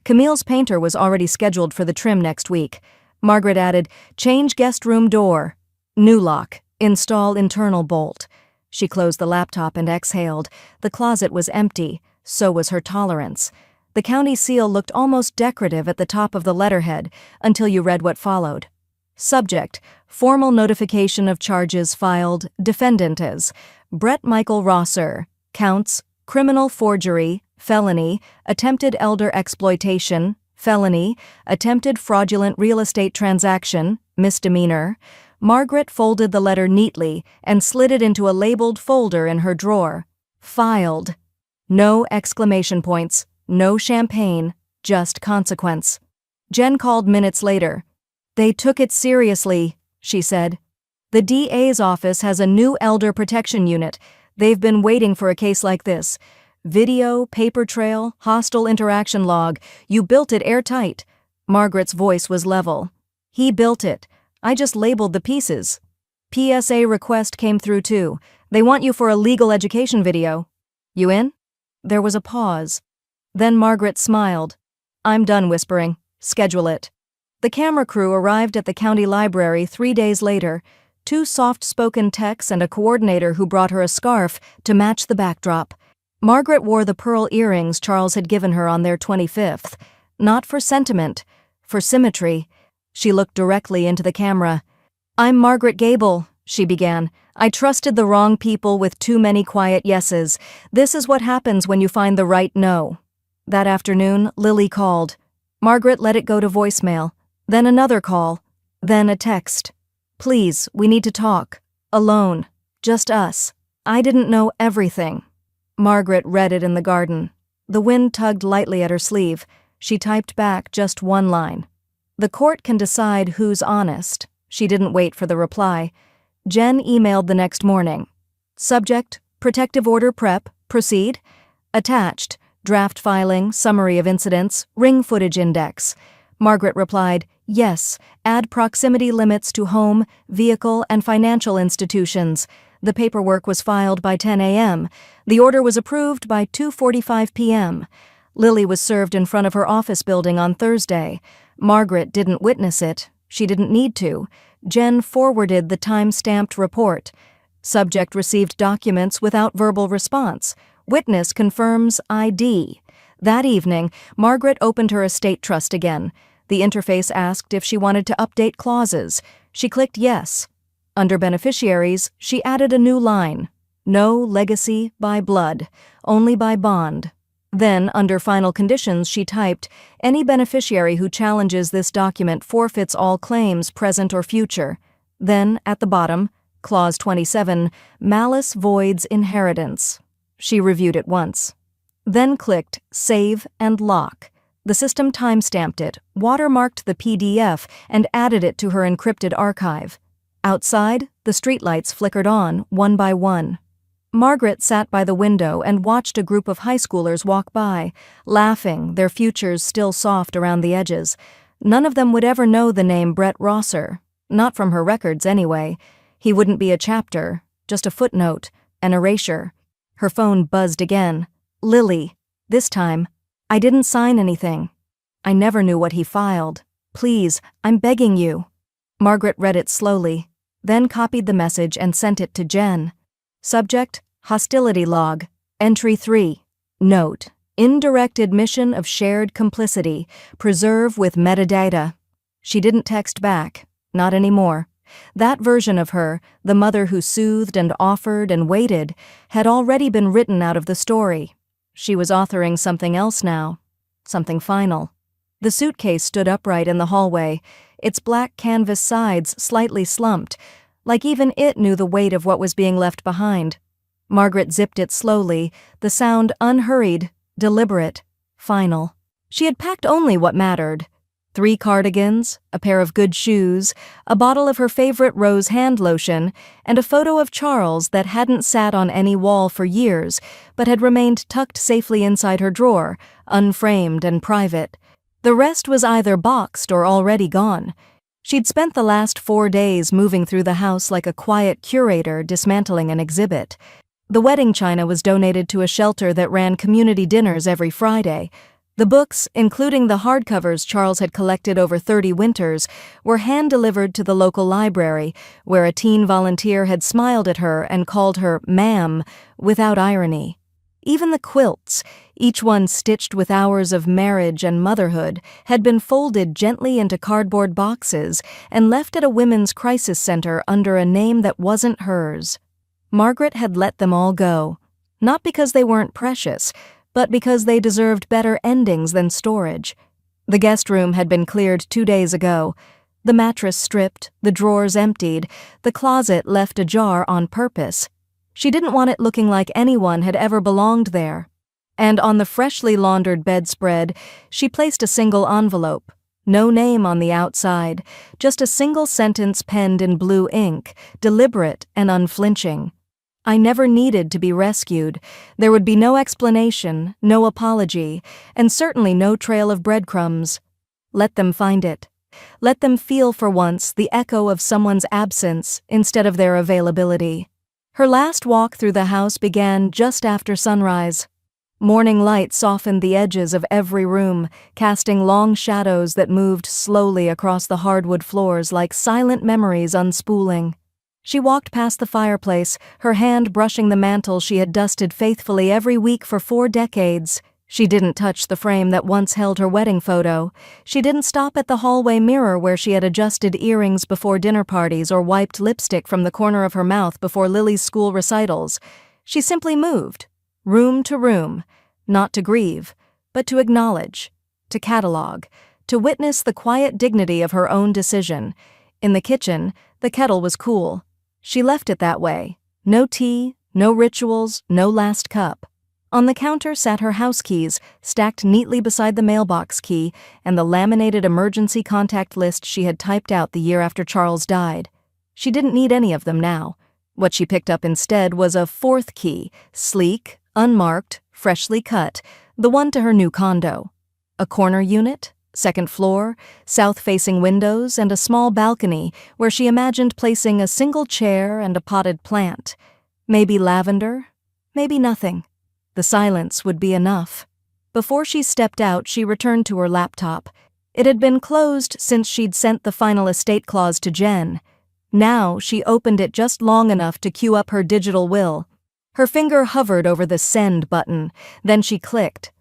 Camille's painter was already scheduled for the trim next week. Margaret added, "Change guest room door. New lock. Install internal bolt." She closed the laptop and exhaled. The closet was empty. So was her tolerance. The county seal looked almost decorative at the top of the letterhead until you read what followed. Subject: Formal notification of charges filed. Defendant is Brett Michael Rosser. Counts: criminal forgery, felony, attempted elder exploitation, felony, attempted fraudulent real estate transaction, misdemeanor. Margaret folded the letter neatly and slid it into a labeled folder in her drawer. Filed. No exclamation points, no champagne, just consequence. Jen called minutes later. "They took it seriously," she said. "The DA's office has a new elder protection unit. They've been waiting for a case like this. Video, paper trail, hostile interaction log. You built it airtight." Margaret's voice was level. "He built it. I just labeled the pieces. PSA request came through too. They want you for a legal education video. You in?" There was a pause. Then Margaret smiled. "I'm done whispering. Schedule it." The camera crew arrived at the county library 3 days later, 2 soft-spoken techs and a coordinator who brought her a scarf to match the backdrop. Margaret wore the pearl earrings Charles had given her on their 25th, not for sentiment, for symmetry. She looked directly into the camera. "I'm Margaret Gable," she began. "I trusted the wrong people with too many quiet yeses. This is what happens when you find the right no." That afternoon, Lily called. Margaret let it go to voicemail. Then another call. Then a text. "Please, we need to talk. Alone. Just us. I didn't know everything." Margaret read it in the garden. The wind tugged lightly at her sleeve. She typed back just one line. "The court can decide who's honest." She didn't wait for the reply. Jen emailed the next morning. Subject: protective order prep. Proceed. Attached: draft filing, summary of incidents, ring footage index. Margaret replied, "Yes, add proximity limits to home, vehicle, and financial institutions." The paperwork was filed by 10 a.m. The order was approved by 2:45 p.m. Lily was served in front of her office building on Thursday. Margaret didn't witness it. She didn't need to. Jen forwarded the time-stamped report. Subject received documents without verbal response. Witness confirms ID. That evening, Margaret opened her estate trust again. The interface asked if she wanted to update clauses. She clicked yes. Under beneficiaries, she added a new line. No legacy by blood, only by bond. Then, under final conditions, she typed, "Any beneficiary who challenges this document forfeits all claims, present or future." Then, at the bottom, Clause 27, "Malice voids inheritance." She reviewed it once. Then clicked Save and Lock. The system timestamped it, watermarked the PDF, and added it to her encrypted archive. Outside, the streetlights flickered on, one by one. Margaret sat by the window and watched a group of high schoolers walk by, laughing, their futures still soft around the edges. None of them would ever know the name Brett Rosser. Not from her records, anyway. He wouldn't be a chapter, just a footnote, an erasure. Her phone buzzed again. "Lily. This time, I didn't sign anything. I never knew what he filed. Please, I'm begging you." Margaret read it slowly, then copied the message and sent it to Jen. Subject: Hostility log. Entry 3. Note: Indirect admission of shared complicity. Preserve with metadata. She didn't text back. Not anymore. That version of her, the mother who soothed and offered and waited, had already been written out of the story. She was authoring something else now. Something final. The suitcase stood upright in the hallway, its black canvas sides slightly slumped, like even it knew the weight of what was being left behind. Margaret zipped it slowly, the sound unhurried, deliberate, final. She had packed only what mattered. 3 cardigans, a pair of good shoes, a bottle of her favorite rose hand lotion, and a photo of Charles that hadn't sat on any wall for years, but had remained tucked safely inside her drawer, unframed and private. The rest was either boxed or already gone. She'd spent the last 4 days moving through the house like a quiet curator dismantling an exhibit. The wedding china was donated to a shelter that ran community dinners every Friday. The books, including the hardcovers Charles had collected over 30 winters, were hand-delivered to the local library, where a teen volunteer had smiled at her and called her "ma'am" without irony. Even the quilts, each one stitched with hours of marriage and motherhood, had been folded gently into cardboard boxes and left at a women's crisis center under a name that wasn't hers. Margaret had let them all go, not because they weren't precious, but because they deserved better endings than storage. The guest room had been cleared 2 days ago, the mattress stripped, the drawers emptied, the closet left ajar on purpose. She didn't want it looking like anyone had ever belonged there. And on the freshly laundered bedspread, she placed a single envelope. No name on the outside, just a single sentence penned in blue ink, deliberate and unflinching. I never needed to be rescued. There would be no explanation, no apology, and certainly no trail of breadcrumbs. Let them find it. Let them feel for once the echo of someone's absence instead of their availability. Her last walk through the house began just after sunrise. Morning light softened the edges of every room, casting long shadows that moved slowly across the hardwood floors like silent memories unspooling. She walked past the fireplace, her hand brushing the mantel she had dusted faithfully every week for 4 decades. She didn't touch the frame that once held her wedding photo. She didn't stop at the hallway mirror where she had adjusted earrings before dinner parties or wiped lipstick from the corner of her mouth before Lily's school recitals. She simply moved, room to room, not to grieve, but to acknowledge, to catalog, to witness the quiet dignity of her own decision. In the kitchen, the kettle was cool. She left it that way. No tea, no rituals, no last cup. On the counter sat her house keys, stacked neatly beside the mailbox key and the laminated emergency contact list she had typed out the year after Charles died. She didn't need any of them now. What she picked up instead was a 4th key, sleek, unmarked, freshly cut, the one to her new condo. A corner unit, 2nd floor, south-facing windows, and a small balcony where she imagined placing a single chair and a potted plant. Maybe lavender, maybe nothing. The silence would be enough. Before she stepped out, she returned to her laptop. It had been closed since she'd sent the final estate clause to Jen. Now she opened it just long enough to cue up her digital will. Her finger hovered over the send button, then she clicked.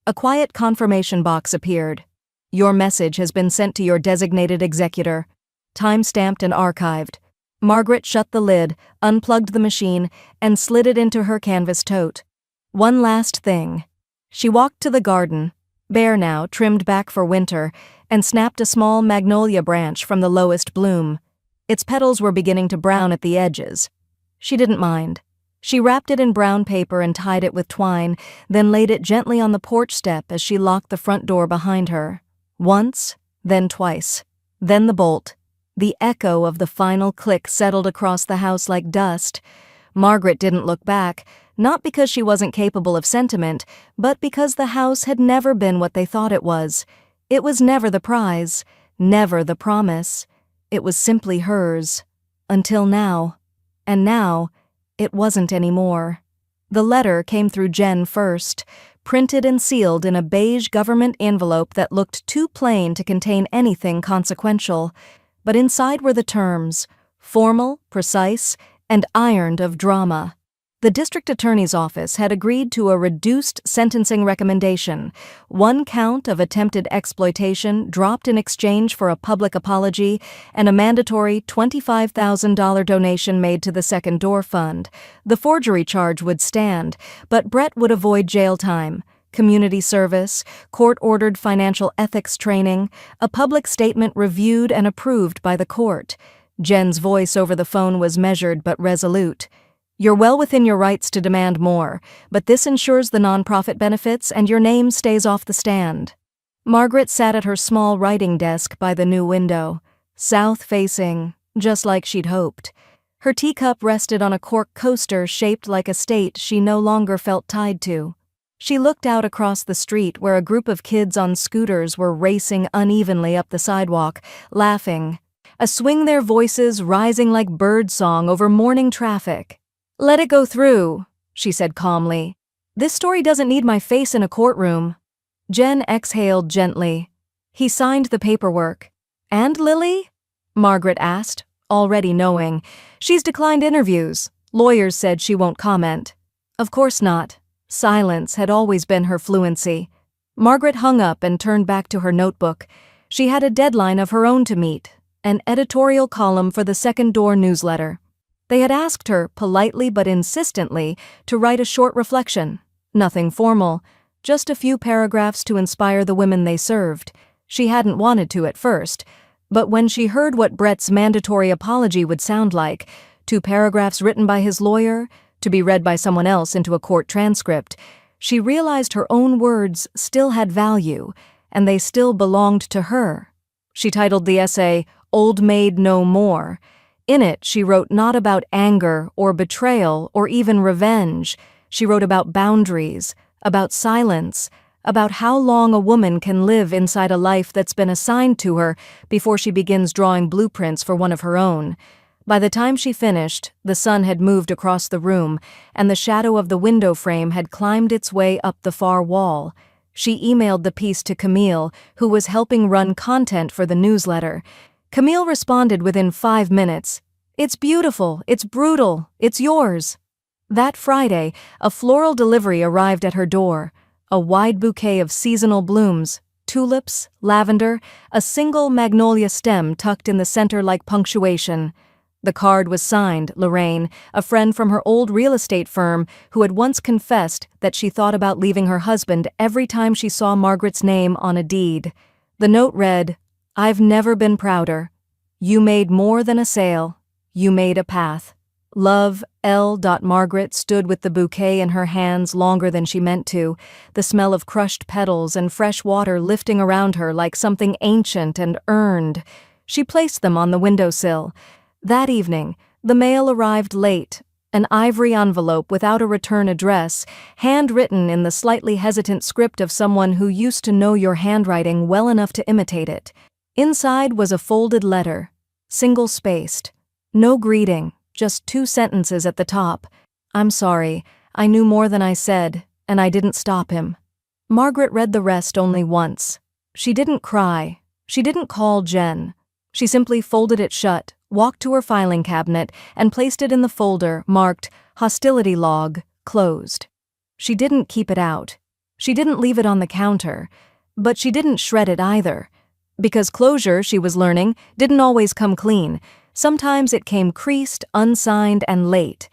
A quiet confirmation box appeared. Your message has been sent to your designated executor. Time-stamped and archived. Margaret shut the lid, unplugged the machine, and slid it into her canvas tote. One last thing. She walked to the garden, bare now, trimmed back for winter, and snapped a small magnolia branch from the lowest bloom. Its petals were beginning to brown at the edges. She didn't mind. She wrapped it in brown paper and tied it with twine, then laid it gently on the porch step as she locked the front door behind her. Once, then twice, then the bolt. The echo of the final click settled across the house like dust. Margaret didn't look back, not because she wasn't capable of sentiment, but because the house had never been what they thought it was. It was never the prize, never the promise. It was simply hers. Until now. And now, it wasn't anymore. The letter came through Jen first, printed and sealed in a beige government envelope that looked too plain to contain anything consequential. But inside were the terms, formal, precise, and ironed of drama. The district attorney's office had agreed to a reduced sentencing recommendation, 1 count of attempted exploitation dropped in exchange for a public apology, and a mandatory $25,000 donation made to the Second Door Fund. The forgery charge would stand, but Brett would avoid jail time, community service, court-ordered financial ethics training, a public statement reviewed and approved by the court. Jen's voice over the phone was measured but resolute. You're well within your rights to demand more, but this ensures the nonprofit benefits and your name stays off the stand. Margaret sat at her small writing desk by the new window, south-facing, just like she'd hoped. Her teacup rested on a cork coaster shaped like a state she no longer felt tied to. She looked out across the street where a group of kids on scooters were racing unevenly up the sidewalk, laughing, a swing their voices rising like birdsong over morning traffic. Let it go through, she said calmly. This story doesn't need my face in a courtroom. Jen exhaled gently. He signed the paperwork. "And Lily?" Margaret asked, already knowing. "She's declined interviews. Lawyers said she won't comment." Of course not. Silence had always been her fluency. Margaret hung up and turned back to her notebook. She had a deadline of her own to meet, an editorial column for the Second Door newsletter. They had asked her, politely but insistently, to write a short reflection. Nothing formal, just a few paragraphs to inspire the women they served. She hadn't wanted to at first, but when she heard what Brett's mandatory apology would sound like, 2 paragraphs written by his lawyer, to be read by someone else into a court transcript, she realized her own words still had value, and they still belonged to her. She titled the essay, "Old Maid No More." In it, she wrote not about anger or betrayal or even revenge. She wrote about boundaries, about silence, about how long a woman can live inside a life that's been assigned to her before she begins drawing blueprints for one of her own. By the time she finished, the sun had moved across the room, and the shadow of the window frame had climbed its way up the far wall. She emailed the piece to Camille, who was helping run content for the newsletter. Camille responded within 5 minutes. "It's beautiful, it's brutal, it's yours." That Friday, a floral delivery arrived at her door, a wide bouquet of seasonal blooms, tulips, lavender, a single magnolia stem tucked in the center like punctuation. The card was signed, Lorraine, a friend from her old real estate firm who had once confessed that she thought about leaving her husband every time she saw Margaret's name on a deed. The note read, "I've never been prouder. You made more than a sale. You made a path. Love, L. Margaret stood with the bouquet in her hands longer than she meant to, the smell of crushed petals and fresh water lifting around her like something ancient and earned. She placed them on the windowsill. That evening, the mail arrived late, an ivory envelope without a return address, handwritten in the slightly hesitant script of someone who used to know your handwriting well enough to imitate it. Inside was a folded letter, single-spaced. No greeting, just 2 sentences at the top. "I'm sorry, I knew more than I said, and I didn't stop him." Margaret read the rest only once. She didn't cry. She didn't call Jen. She simply folded it shut, walked to her filing cabinet, and placed it in the folder marked Hostility Log, Closed. She didn't keep it out. She didn't leave it on the counter. But she didn't shred it either. Because closure, she was learning, didn't always come clean. Sometimes it came creased, unsigned, and late.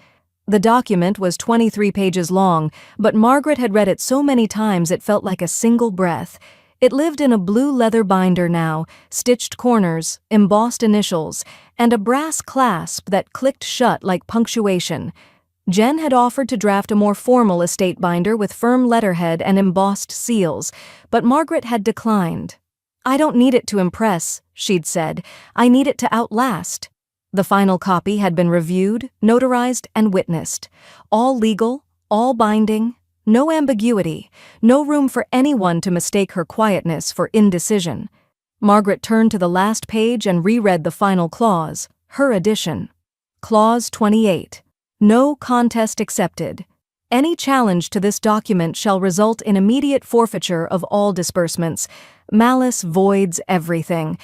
The document was 23 pages long, but Margaret had read it so many times it felt like a single breath. It lived in a blue leather binder now, stitched corners, embossed initials, and a brass clasp that clicked shut like punctuation. Jen had offered to draft a more formal estate binder with firm letterhead and embossed seals, but Margaret had declined. "I don't need it to impress," she'd said. "I need it to outlast." The final copy had been reviewed, notarized, and witnessed. All legal, all binding, no ambiguity, no room for anyone to mistake her quietness for indecision. Margaret turned to the last page and reread the final clause, her addition. Clause 28. No contest accepted. Any challenge to this document shall result in immediate forfeiture of all disbursements. Malice voids everything.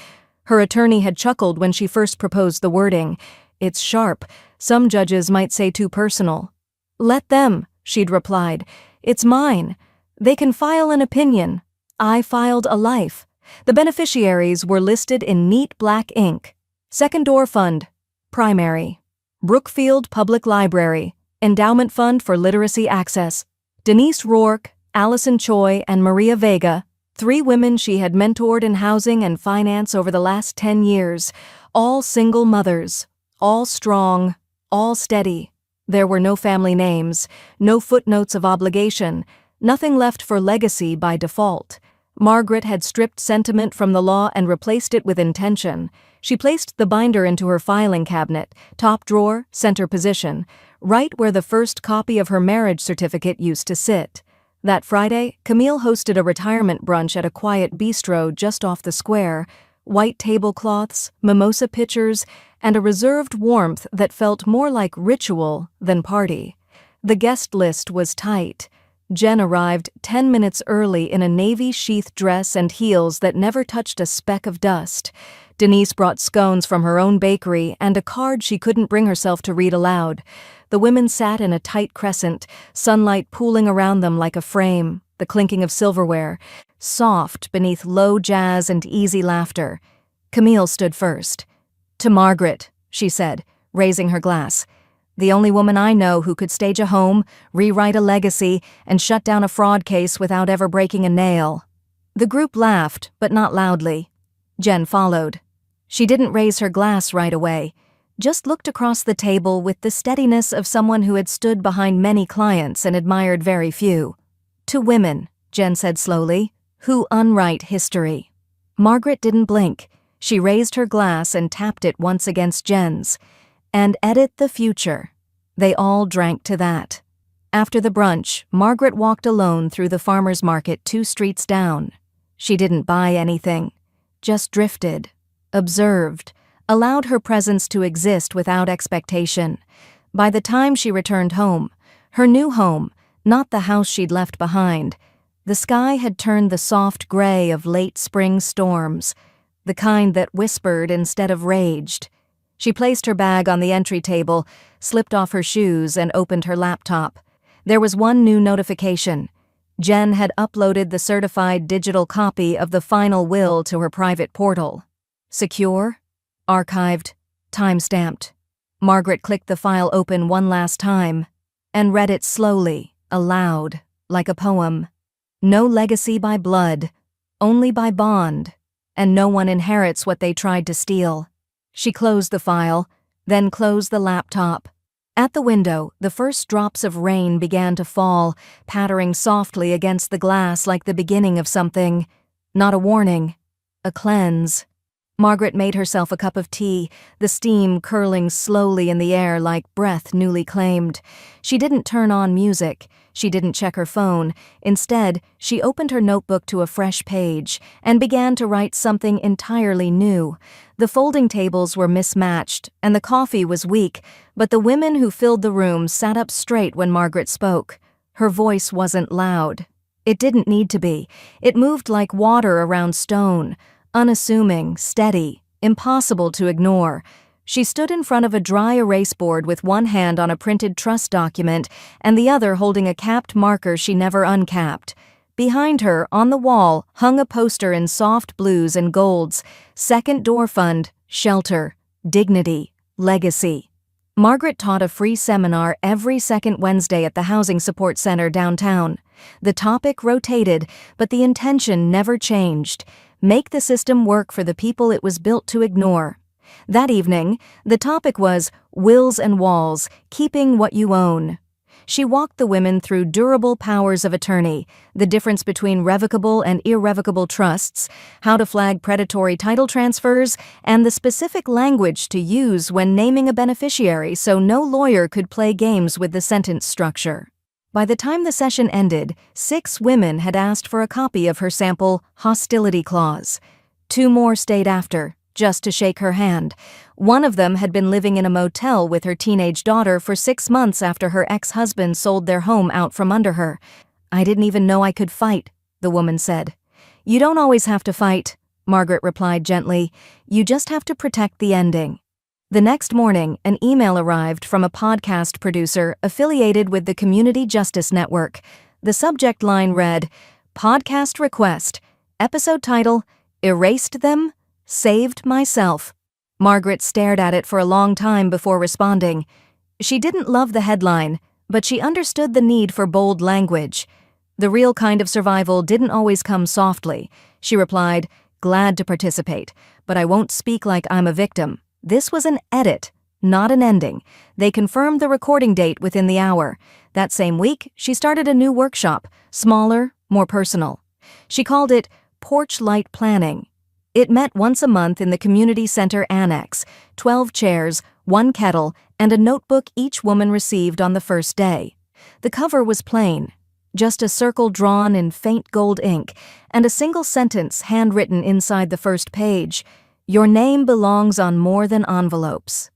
Her attorney had chuckled when she first proposed the wording. "It's sharp. Some judges might say too personal." "Let them," she'd replied. "It's mine. They can file an opinion. I filed a life." The beneficiaries were listed in neat black ink. Second Door Fund, Primary. Brookfield Public Library, Endowment Fund for Literacy Access. Denise Rourke, Allison Choi, and Maria Vega, 3 women she had mentored in housing and finance over the last 10 years, all single mothers, all strong, all steady. There were no family names, no footnotes of obligation, nothing left for legacy by default. Margaret had stripped sentiment from the law and replaced it with intention. She placed the binder into her filing cabinet, top drawer, center position, right where the first copy of her marriage certificate used to sit. That Friday, Camille hosted a retirement brunch at a quiet bistro just off the square. White tablecloths, mimosa pitchers, and a reserved warmth that felt more like ritual than party. The guest list was tight. Jen arrived 10 minutes early in a navy sheath dress and heels that never touched a speck of dust. Denise brought scones from her own bakery and a card she couldn't bring herself to read aloud. The women sat in a tight crescent, sunlight pooling around them like a frame, the clinking of silverware, soft beneath low jazz and easy laughter. Camille stood first. "To Margaret," she said, raising her glass. "The only woman I know who could stage a home, rewrite a legacy, and shut down a fraud case without ever breaking a nail." The group laughed, but not loudly. Jen followed. She didn't raise her glass right away, just looked across the table with the steadiness of someone who had stood behind many clients and admired very few. "To women," Jen said slowly, "who unwrite history." Margaret didn't blink. She raised her glass and tapped it once against Jen's. "And edit the future." They all drank to that. After the brunch, Margaret walked alone through the farmer's market 2 streets down. She didn't buy anything, just drifted, observed, allowed her presence to exist without expectation. By the time she returned home, her new home, not the house she'd left behind, the sky had turned the soft gray of late spring storms, the kind that whispered instead of raged. She placed her bag on the entry table, slipped off her shoes, and opened her laptop. There was one new notification. Jen had uploaded the certified digital copy of the final will to her private portal. Secure? Archived? Time-stamped. Margaret clicked the file open one last time and read it slowly, aloud, like a poem. No legacy by blood, only by bond, and no one inherits what they tried to steal. She closed the file, then closed the laptop. At the window, the first drops of rain began to fall, pattering softly against the glass like the beginning of something. Not a warning, a cleanse. Margaret made herself a cup of tea, the steam curling slowly in the air like breath newly claimed. She didn't turn on music. She didn't check her phone. Instead, she opened her notebook to a fresh page and began to write something entirely new. The folding tables were mismatched, and the coffee was weak, but the women who filled the room sat up straight when Margaret spoke. Her voice wasn't loud. It didn't need to be. It moved like water around stone. Unassuming, steady, impossible to ignore. She stood in front of a dry erase board with one hand on a printed trust document and the other holding a capped marker she never uncapped. Behind her, on the wall, hung a poster in soft blues and golds: Second Door Fund, Shelter, Dignity, Legacy. Margaret taught a free seminar every second Wednesday at the Housing Support Center downtown. The topic rotated, but the intention never changed: make the system work for the people it was built to ignore. That evening, the topic was Wills and Walls, Keeping What You Own. She walked the women through durable powers of attorney, the difference between revocable and irrevocable trusts, how to flag predatory title transfers, and the specific language to use when naming a beneficiary so no lawyer could play games with the sentence structure. By the time the session ended, 6 women had asked for a copy of her sample hostility clause. 2 more stayed after, just to shake her hand. One of them had been living in a motel with her teenage daughter for 6 months after her ex-husband sold their home out from under her. "I didn't even know I could fight," the woman said. "You don't always have to fight," Margaret replied gently. "You just have to protect the ending." The next morning, an email arrived from a podcast producer affiliated with the Community Justice Network. The subject line read, "Podcast request. Episode title, Erased Them? Saved Myself." Margaret stared at it for a long time before responding. She didn't love the headline, but she understood the need for bold language. The real kind of survival didn't always come softly. She replied, "Glad to participate, but I won't speak like I'm a victim." This was an edit, not an ending. They confirmed the recording date within the hour. That same week, she started a new workshop, smaller, more personal. She called it Porch Light Planning. It met once a month in the community center annex, 12 chairs, 1 kettle, and a notebook each woman received on the first day. The cover was plain, just a circle drawn in faint gold ink, and a single sentence handwritten inside the first page: "Your name belongs on more than envelopes."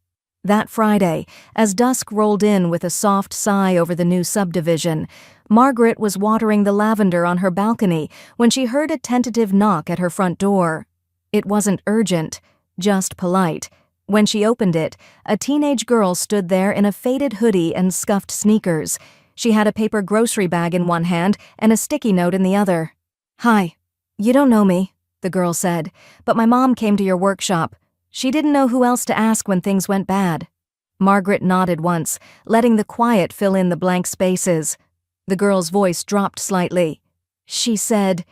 That Friday, as dusk rolled in with a soft sigh over the new subdivision, Margaret was watering the lavender on her balcony when she heard a tentative knock at her front door. It wasn't urgent, just polite. When she opened it, a teenage girl stood there in a faded hoodie and scuffed sneakers. She had a paper grocery bag in one hand and a sticky note in the other. "Hi. You don't know me," the girl said, "but my mom came to your workshop. She didn't know who else to ask when things went bad." Margaret nodded once, letting the quiet fill in the blank spaces. The girl's voice dropped slightly. "She said,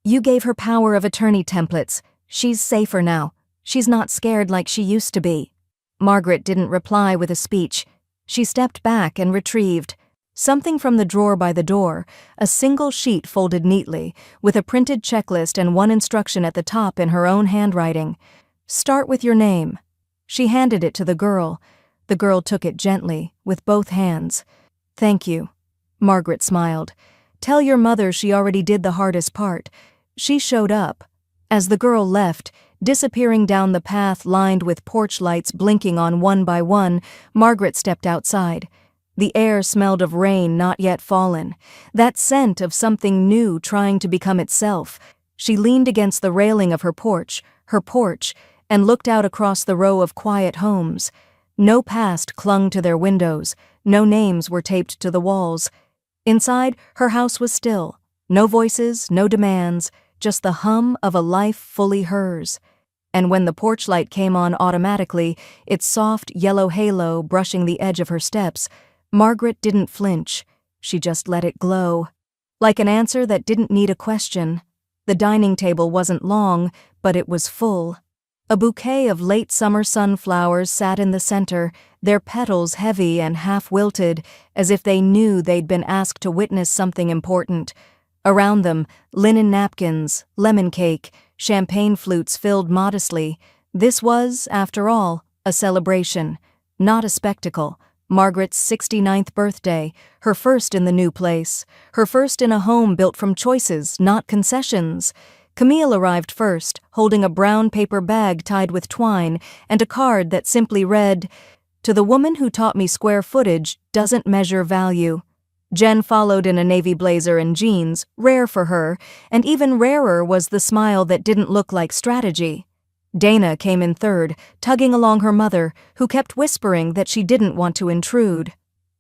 you gave her power of attorney templates. She's safer now. She's not scared like she used to be." Margaret didn't reply with a speech. She stepped back and retrieved something from the drawer by the door, a single sheet folded neatly, with a printed checklist and one instruction at the top in her own handwriting. "Start with your name." She handed it to the girl. The girl took it gently, with both hands. "Thank you." Margaret smiled. "Tell your mother she already did the hardest part. She showed up." As the girl left, disappearing down the path lined with porch lights blinking on one by one, Margaret stepped outside. The air smelled of rain not yet fallen, that scent of something new trying to become itself. She leaned against the railing of her porch, and looked out across the row of quiet homes. No past clung to their windows, no names were taped to the walls. Inside, her house was still. No voices, no demands, just the hum of a life fully hers. And when the porch light came on automatically, its soft yellow halo brushing the edge of her steps, Margaret didn't flinch. She just let it glow. Like an answer that didn't need a question. The dining table wasn't long, but it was full. A bouquet of late summer sunflowers sat in the center, their petals heavy and half-wilted, as if they knew they'd been asked to witness something important. Around them, linen napkins, lemon cake, champagne flutes filled modestly. This was, after all, a celebration, not a spectacle. Margaret's 69th birthday, her first in the new place, her first in a home built from choices, not concessions. Camille arrived first, holding a brown paper bag tied with twine and a card that simply read, "To the woman who taught me square footage doesn't measure value." Jen followed in a navy blazer and jeans, rare for her, and even rarer was the smile that didn't look like strategy. Dana came in third, tugging along her mother, who kept whispering that she didn't want to intrude.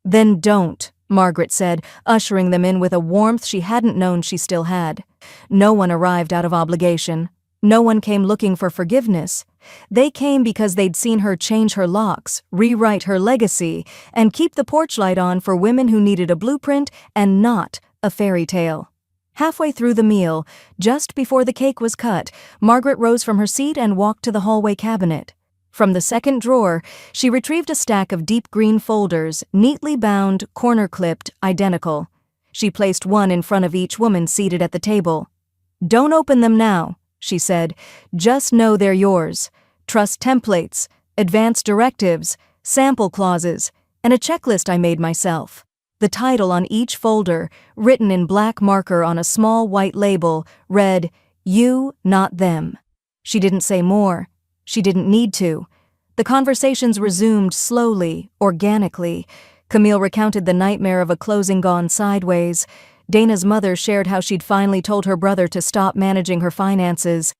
"Then don't," Margaret said, ushering them in with a warmth she hadn't known she still had. No one arrived out of obligation. No one came looking for forgiveness. They came because they'd seen her change her locks, rewrite her legacy, and keep the porch light on for women who needed a blueprint and not a fairy tale. Halfway through the meal, just before the cake was cut, Margaret rose from her seat and walked to the hallway cabinet. From the second drawer, she retrieved a stack of deep green folders, neatly bound, corner-clipped, identical. She placed one in front of each woman seated at the table. "Don't open them now," she said. "Just know they're yours. Trust templates, advance directives, sample clauses, and a checklist I made myself." The title on each folder, written in black marker on a small white label, read, "You, not them." She didn't say more. She didn't need to. The conversations resumed slowly, organically. Camille recounted the nightmare of a closing gone sideways. Dana's mother shared how she'd finally told her brother to stop managing her finances.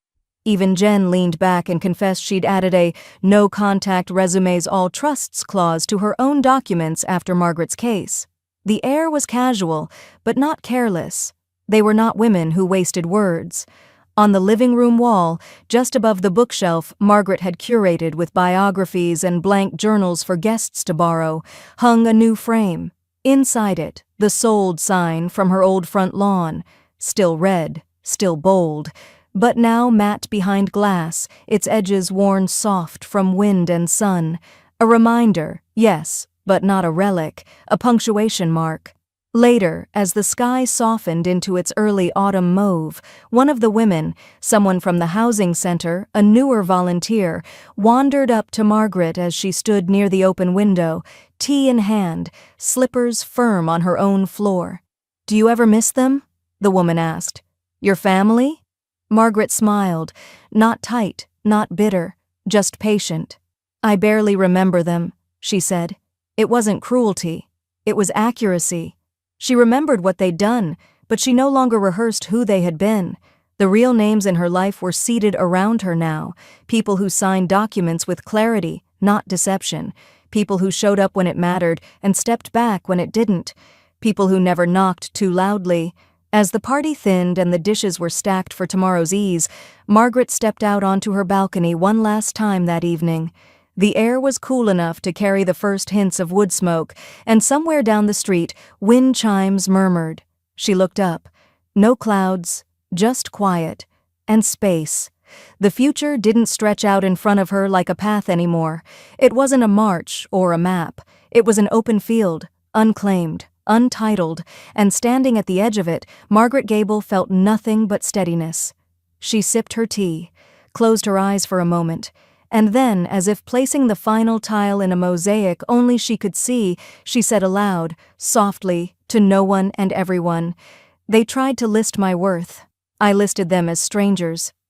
Even Jen leaned back and confessed she'd added a no-contact resumes all trusts clause to her own documents after Margaret's case. The air was casual, but not careless. They were not women who wasted words. On the living room wall, just above the bookshelf Margaret had curated with biographies and blank journals for guests to borrow, hung a new frame. Inside it, the sold sign from her old front lawn, still red, still bold, but now matte behind glass, its edges worn soft from wind and sun. A reminder, yes, but not a relic, a punctuation mark. Later, as the sky softened into its early autumn mauve, one of the women, someone from the housing center, a newer volunteer, wandered up to Margaret as she stood near the open window, tea in hand, slippers firm on her own floor. "Do you ever miss them?" the woman asked. "Your family?" Margaret smiled, not tight, not bitter, just patient. "I barely remember them. she said. It wasn't cruelty. It was accuracy. She remembered what they'd done, but she no longer rehearsed who they had been. The real names in her life were seated around her now, people who signed documents with clarity, not deception, people who showed up when it mattered and stepped back when it didn't, people who never knocked too loudly. As the party thinned and the dishes were stacked for tomorrow's ease, Margaret stepped out onto her balcony one last time that evening. The air was cool enough to carry the first hints of wood smoke, and somewhere down the street, wind chimes murmured. She looked up. No clouds, just quiet. And space. The future didn't stretch out in front of her like a path anymore. It wasn't a march or a map. It was an open field, unclaimed, untitled, and standing at the edge of it, Margaret Gable felt nothing but steadiness. She sipped her tea, closed her eyes for a moment, and then, as if placing the final tile in a mosaic only she could see, she said aloud, softly, to no one and everyone, "They tried to list my worth. I listed them as strangers.